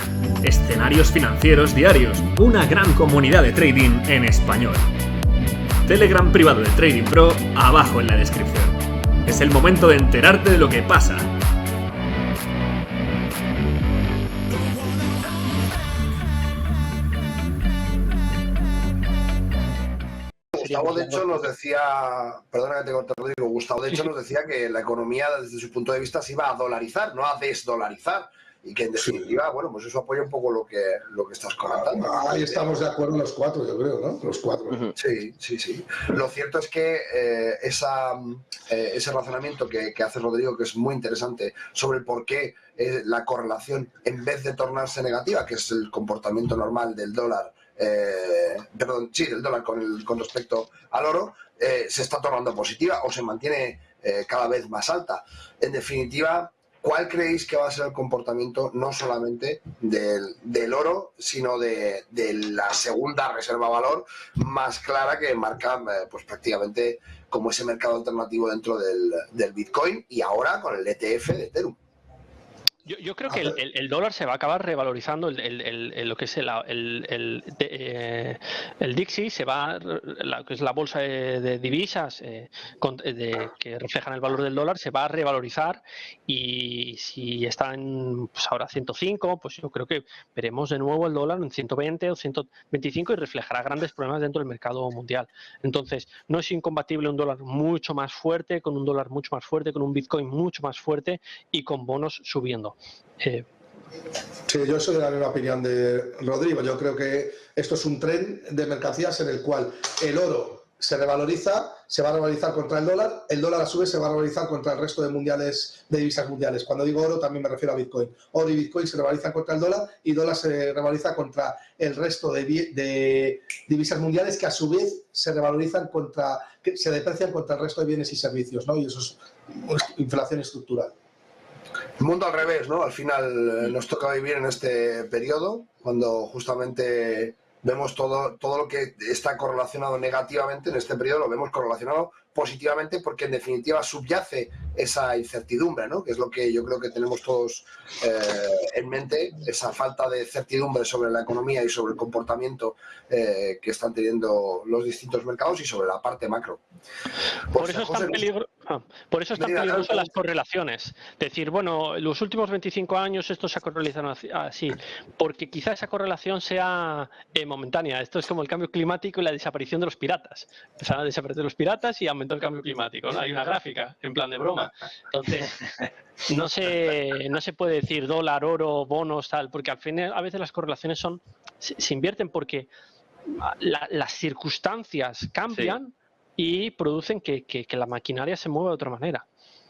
Escenarios financieros diarios. Una gran comunidad de trading en español. Telegram privado de Trading Pro abajo en la descripción. Es el momento de enterarte de lo que pasa. Gustavo, de hecho, nos decía, perdona que te corte, Rodrigo, Gustavo, de hecho, nos decía que la economía, desde su punto de vista, se iba a dolarizar, no a desdolarizar. y que en definitiva, bueno, pues eso apoya un poco lo que estás comentando. Ahí estamos de acuerdo los cuatro, yo creo, ¿no? Los cuatro. Sí. Lo cierto es que ese razonamiento que hace Rodrigo, que es muy interesante, sobre el por qué la correlación, en vez de tornarse negativa, que es el comportamiento normal del dólar, del dólar con respecto al oro, se está tornando positiva o se mantiene cada vez más alta. En definitiva, ¿cuál creéis que va a ser el comportamiento no solamente del oro, sino de la segunda reserva valor más clara que marca pues prácticamente como ese mercado alternativo dentro del Bitcoin y ahora con el ETF de Ethereum? Yo creo que el dólar se va a acabar revalorizando, lo que es el DXY, que es la bolsa de divisas que reflejan el valor del dólar, se va a revalorizar, y si está en ahora 105, pues yo creo que veremos de nuevo el dólar en 120 o 125 y reflejará grandes problemas dentro del mercado mundial. Entonces, no es incompatible un dólar mucho más fuerte, con un dólar mucho más fuerte, con un Bitcoin mucho más fuerte y con bonos subiendo. Sí, yo soy de la misma opinión de Rodrigo. Yo creo que esto es un tren de mercancías en el cual el oro se revaloriza, se va a revalorizar contra el dólar a su vez se va a revalorizar contra el resto de divisas mundiales. Cuando digo oro también me refiero a Bitcoin. Oro y Bitcoin se revalorizan contra el dólar y dólar se revaloriza contra el resto de divisas mundiales, que a su vez se revalorizan se deprecian contra el resto de bienes y servicios, ¿no? Y eso es inflación estructural. El mundo al revés, ¿no? Al final nos toca vivir en este periodo, cuando justamente vemos todo lo que está correlacionado negativamente en este periodo, lo vemos correlacionado positivamente, porque en definitiva subyace esa incertidumbre, ¿no? Que es lo que yo creo que tenemos todos en mente, esa falta de certidumbre sobre la economía y sobre el comportamiento que están teniendo los distintos mercados y sobre la parte macro. Por eso es tan peligroso las correlaciones. Decir, bueno, los últimos 25 años esto se ha correlacionado así, porque quizá esa correlación sea momentánea. Esto es como el cambio climático y la desaparición de los piratas. Empezaron a desaparecer los piratas y aumentó el cambio climático, ¿no? Hay una gráfica en plan de broma. Entonces, no se puede decir dólar, oro, bonos, tal, porque al final a veces las correlaciones se invierten porque las circunstancias cambian, sí, y producen que la maquinaria se mueva de otra manera.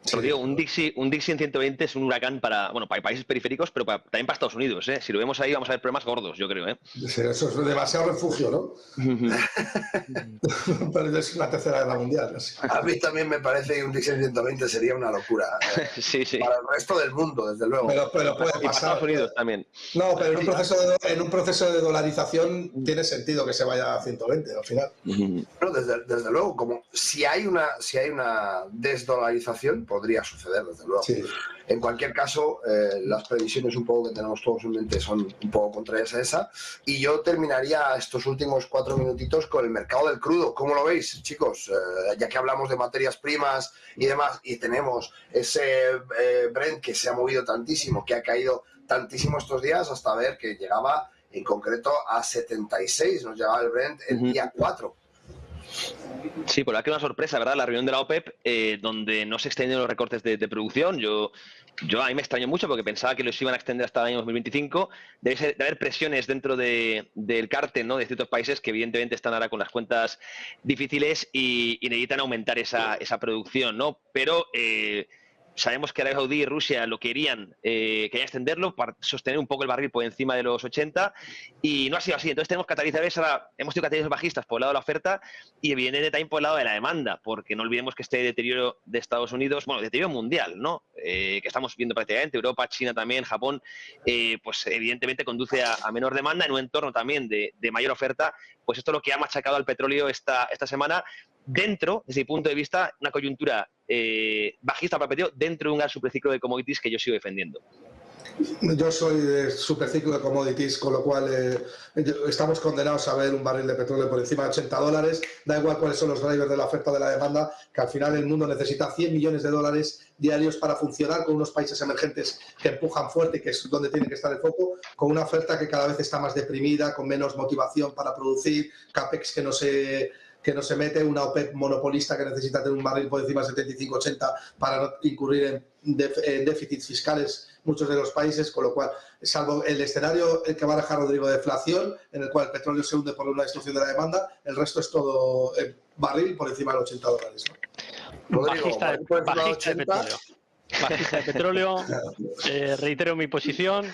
Pero digo, un Dixie en 120 es un huracán para países periféricos, pero también para Estados Unidos, ¿eh? Si lo vemos ahí vamos a ver problemas gordos, yo creo, ¿eh? Sí, eso es demasiado refugio, ¿no? Pero es una tercera guerra mundial. ¿No? A mí también me parece que un Dixie en 120 sería una locura. Sí. Para el resto del mundo, desde luego. Pero puede pasar. Y para Estados Unidos también. No, pero en un proceso de dolarización tiene sentido que se vaya a 120 al final. No, desde luego, como si hay una desdolarización, podría suceder, desde luego. Sí. En cualquier caso, las previsiones un poco que tenemos todos en mente son un poco contrarias a esa. Y yo terminaría estos últimos 4 minutitos con el mercado del crudo. ¿Cómo lo veis, chicos? Ya que hablamos de materias primas y demás, y tenemos ese Brent que se ha movido tantísimo, que ha caído tantísimo estos días, hasta ver que llegaba en concreto a 76, nos llegaba el Brent el día 4. Sí, por la que una sorpresa, ¿verdad? La reunión de la OPEP, donde no se extienden los recortes de producción. Yo a mí me extrañó mucho porque pensaba que los iban a extender hasta el año 2025. Debe haber presiones dentro del cártel, ¿no? De ciertos países que evidentemente están ahora con las cuentas difíciles y necesitan aumentar esa producción, ¿no? Pero sabemos que Arabia Saudí y Rusia lo querían extenderlo para sostener un poco el barril por encima de los 80 y no ha sido así. Entonces tenemos catalizadores, ahora hemos tenido catalizadores bajistas por el lado de la oferta y evidentemente también por el lado de la demanda, porque no olvidemos que este deterioro de Estados Unidos, bueno, deterioro mundial, ¿no? Que estamos viendo prácticamente, Europa, China también, Japón, pues evidentemente conduce a menor demanda en un entorno también de mayor oferta. Pues esto es lo que ha machacado al petróleo esta semana. Dentro, desde mi punto de vista, una coyuntura bajista para el petróleo dentro de un gran superciclo de commodities que yo sigo defendiendo. Yo soy de superciclo de commodities, con lo cual estamos condenados a ver un barril de petróleo por encima de $80. Da igual cuáles son los drivers de la oferta o de la demanda, que al final el mundo necesita $100 millones diarios para funcionar, con unos países emergentes que empujan fuerte y que es donde tiene que estar el foco, con una oferta que cada vez está más deprimida, con menos motivación para producir, CAPEX que que no se mete, una OPEP monopolista que necesita tener un barril por encima de 75-80 para no incurrir en déficits fiscales muchos de los países, con lo cual, salvo el escenario el que baraja Rodrigo de deflación, en el cual el petróleo se hunde por una destrucción de la demanda, el resto es todo barril por encima de $80, ¿no? Rodrigo, Bajista de petróleo. Bajista de petróleo, reitero mi posición.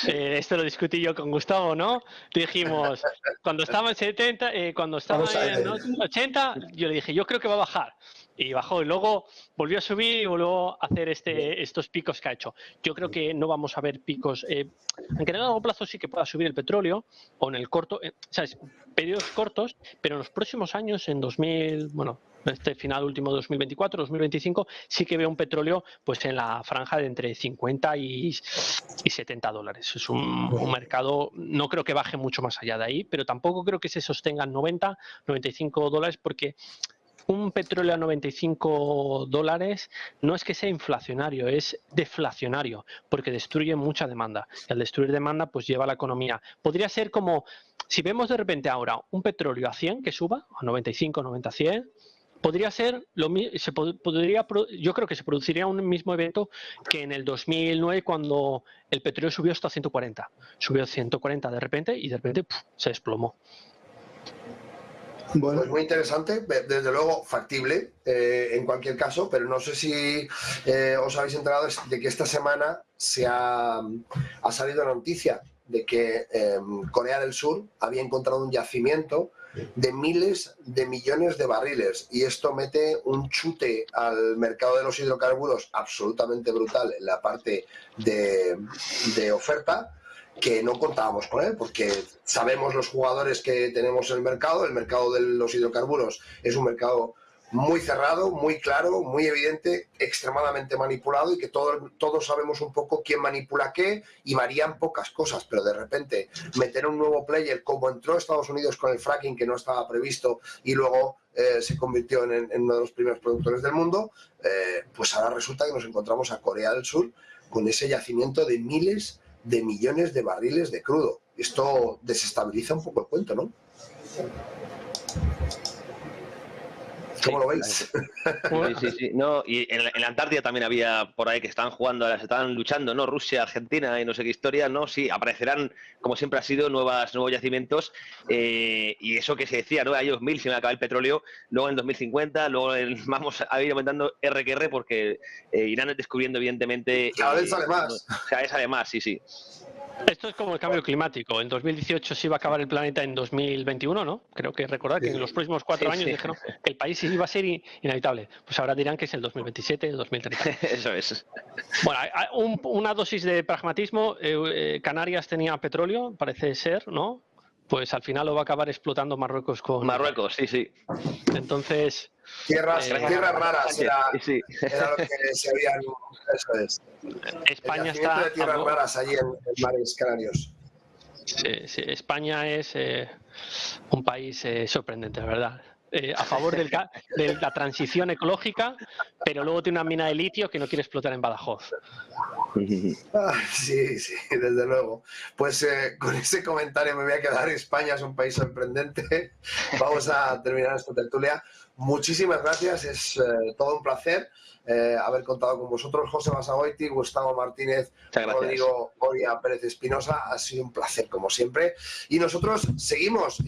Esto lo discutí yo con Gustavo, ¿no? Dijimos, cuando estaba en 70, cuando estaba en 80, yo le dije, yo creo que va a bajar. Y bajó, y luego volvió a subir y volvió a hacer estos picos que ha hecho. Yo creo que no vamos a ver picos, aunque en el largo plazo sí que pueda subir el petróleo, o en el corto, ¿sabes? Periodos cortos, pero en los próximos años, en 2000, bueno, este final último de 2024, 2025, sí que veo un petróleo pues en la franja de entre 50 y $70. Es un mercado, no creo que baje mucho más allá de ahí, pero tampoco creo que se sostenga en 90, $95, porque un petróleo a $95 no es que sea inflacionario, es deflacionario, porque destruye mucha demanda. Y al destruir demanda, pues lleva a la economía. Podría ser como, si vemos de repente ahora un petróleo a 100 que suba, a 95, 90, 100, podría ser lo mismo, yo creo que se produciría un mismo evento que en el 2009 cuando el petróleo subió hasta 140. Subió a 140 de repente y de repente se desplomó. Bueno. Pues muy interesante, desde luego factible en cualquier caso, pero no sé si os habéis enterado de que esta semana ha salido la noticia de que Corea del Sur había encontrado un yacimiento de miles de millones de barriles, y esto mete un chute al mercado de los hidrocarburos absolutamente brutal en la parte de oferta, que no contábamos con él, porque sabemos los jugadores que tenemos en el mercado de los hidrocarburos es un mercado muy cerrado, muy claro, muy evidente, extremadamente manipulado, y que todos sabemos un poco quién manipula qué, y varían pocas cosas, pero de repente meter un nuevo player como entró Estados Unidos con el fracking, que no estaba previsto, y luego se convirtió en uno de los primeros productores del mundo, pues ahora resulta que nos encontramos a Corea del Sur con ese yacimiento de miles de millones de barriles de crudo. Esto desestabiliza un poco el cuento, ¿no? ¿Cómo lo veis? Sí. No, y en la Antártida también había por ahí que estaban jugando, se estaban luchando, ¿no? Rusia, Argentina y no sé qué historia, ¿no? Sí, aparecerán, como siempre ha sido, nuevos yacimientos, y eso que se decía, ¿no? Hay 2000 si me acaba el petróleo, luego en 2050, luego vamos a ir aumentando R que R, porque irán descubriendo evidentemente... Cada vez sale más. Cada vez sale más, sí. Esto es como el cambio climático. En 2018 se iba a acabar el planeta en 2021, ¿no? Creo que recordar que en los próximos 4 años dijeron que el país iba a ser inhabitable. Pues ahora dirán que es el 2027, el 2030. Eso es. Bueno, una dosis de pragmatismo. Canarias tenía petróleo, parece ser, ¿no? Pues al final lo va a acabar explotando Marruecos con... Marruecos, sí. Entonces... Tierras raras era lo que se habían... Eso es. España está... de tierras raras allí en mares canarios. Sí, España es un país sorprendente, la verdad. A favor de la transición ecológica, pero luego tiene una mina de litio que no quiere explotar en Badajoz. Sí, desde luego. Pues con ese comentario me voy a quedar. España es un país sorprendente. Vamos a terminar esta tertulia. Muchísimas gracias, es todo un placer haber contado con vosotros. José Basagoiti, Gustavo Martínez, Rodrigo Oria Pérez Espinosa, ha sido un placer como siempre. Y nosotros seguimos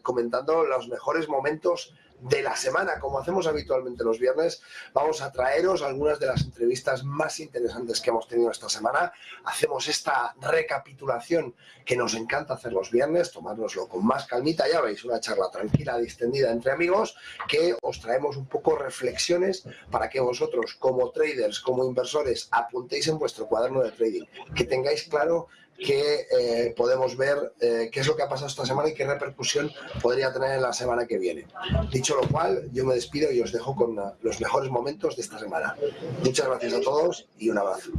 comentando los mejores momentos de la semana, como hacemos habitualmente los viernes. Vamos a traeros algunas de las entrevistas más interesantes que hemos tenido esta semana. Hacemos esta recapitulación que nos encanta hacer los viernes, tomárnoslo con más calmita, ya veis, una charla tranquila, distendida entre amigos, que os traemos un poco reflexiones para que vosotros, como traders, como inversores, apuntéis en vuestro cuaderno de trading, que tengáis claro que podemos ver qué es lo que ha pasado esta semana y qué repercusión podría tener en la semana que viene. Dicho lo cual, yo me despido y os dejo con los mejores momentos de esta semana. Muchas gracias a todos y un abrazo.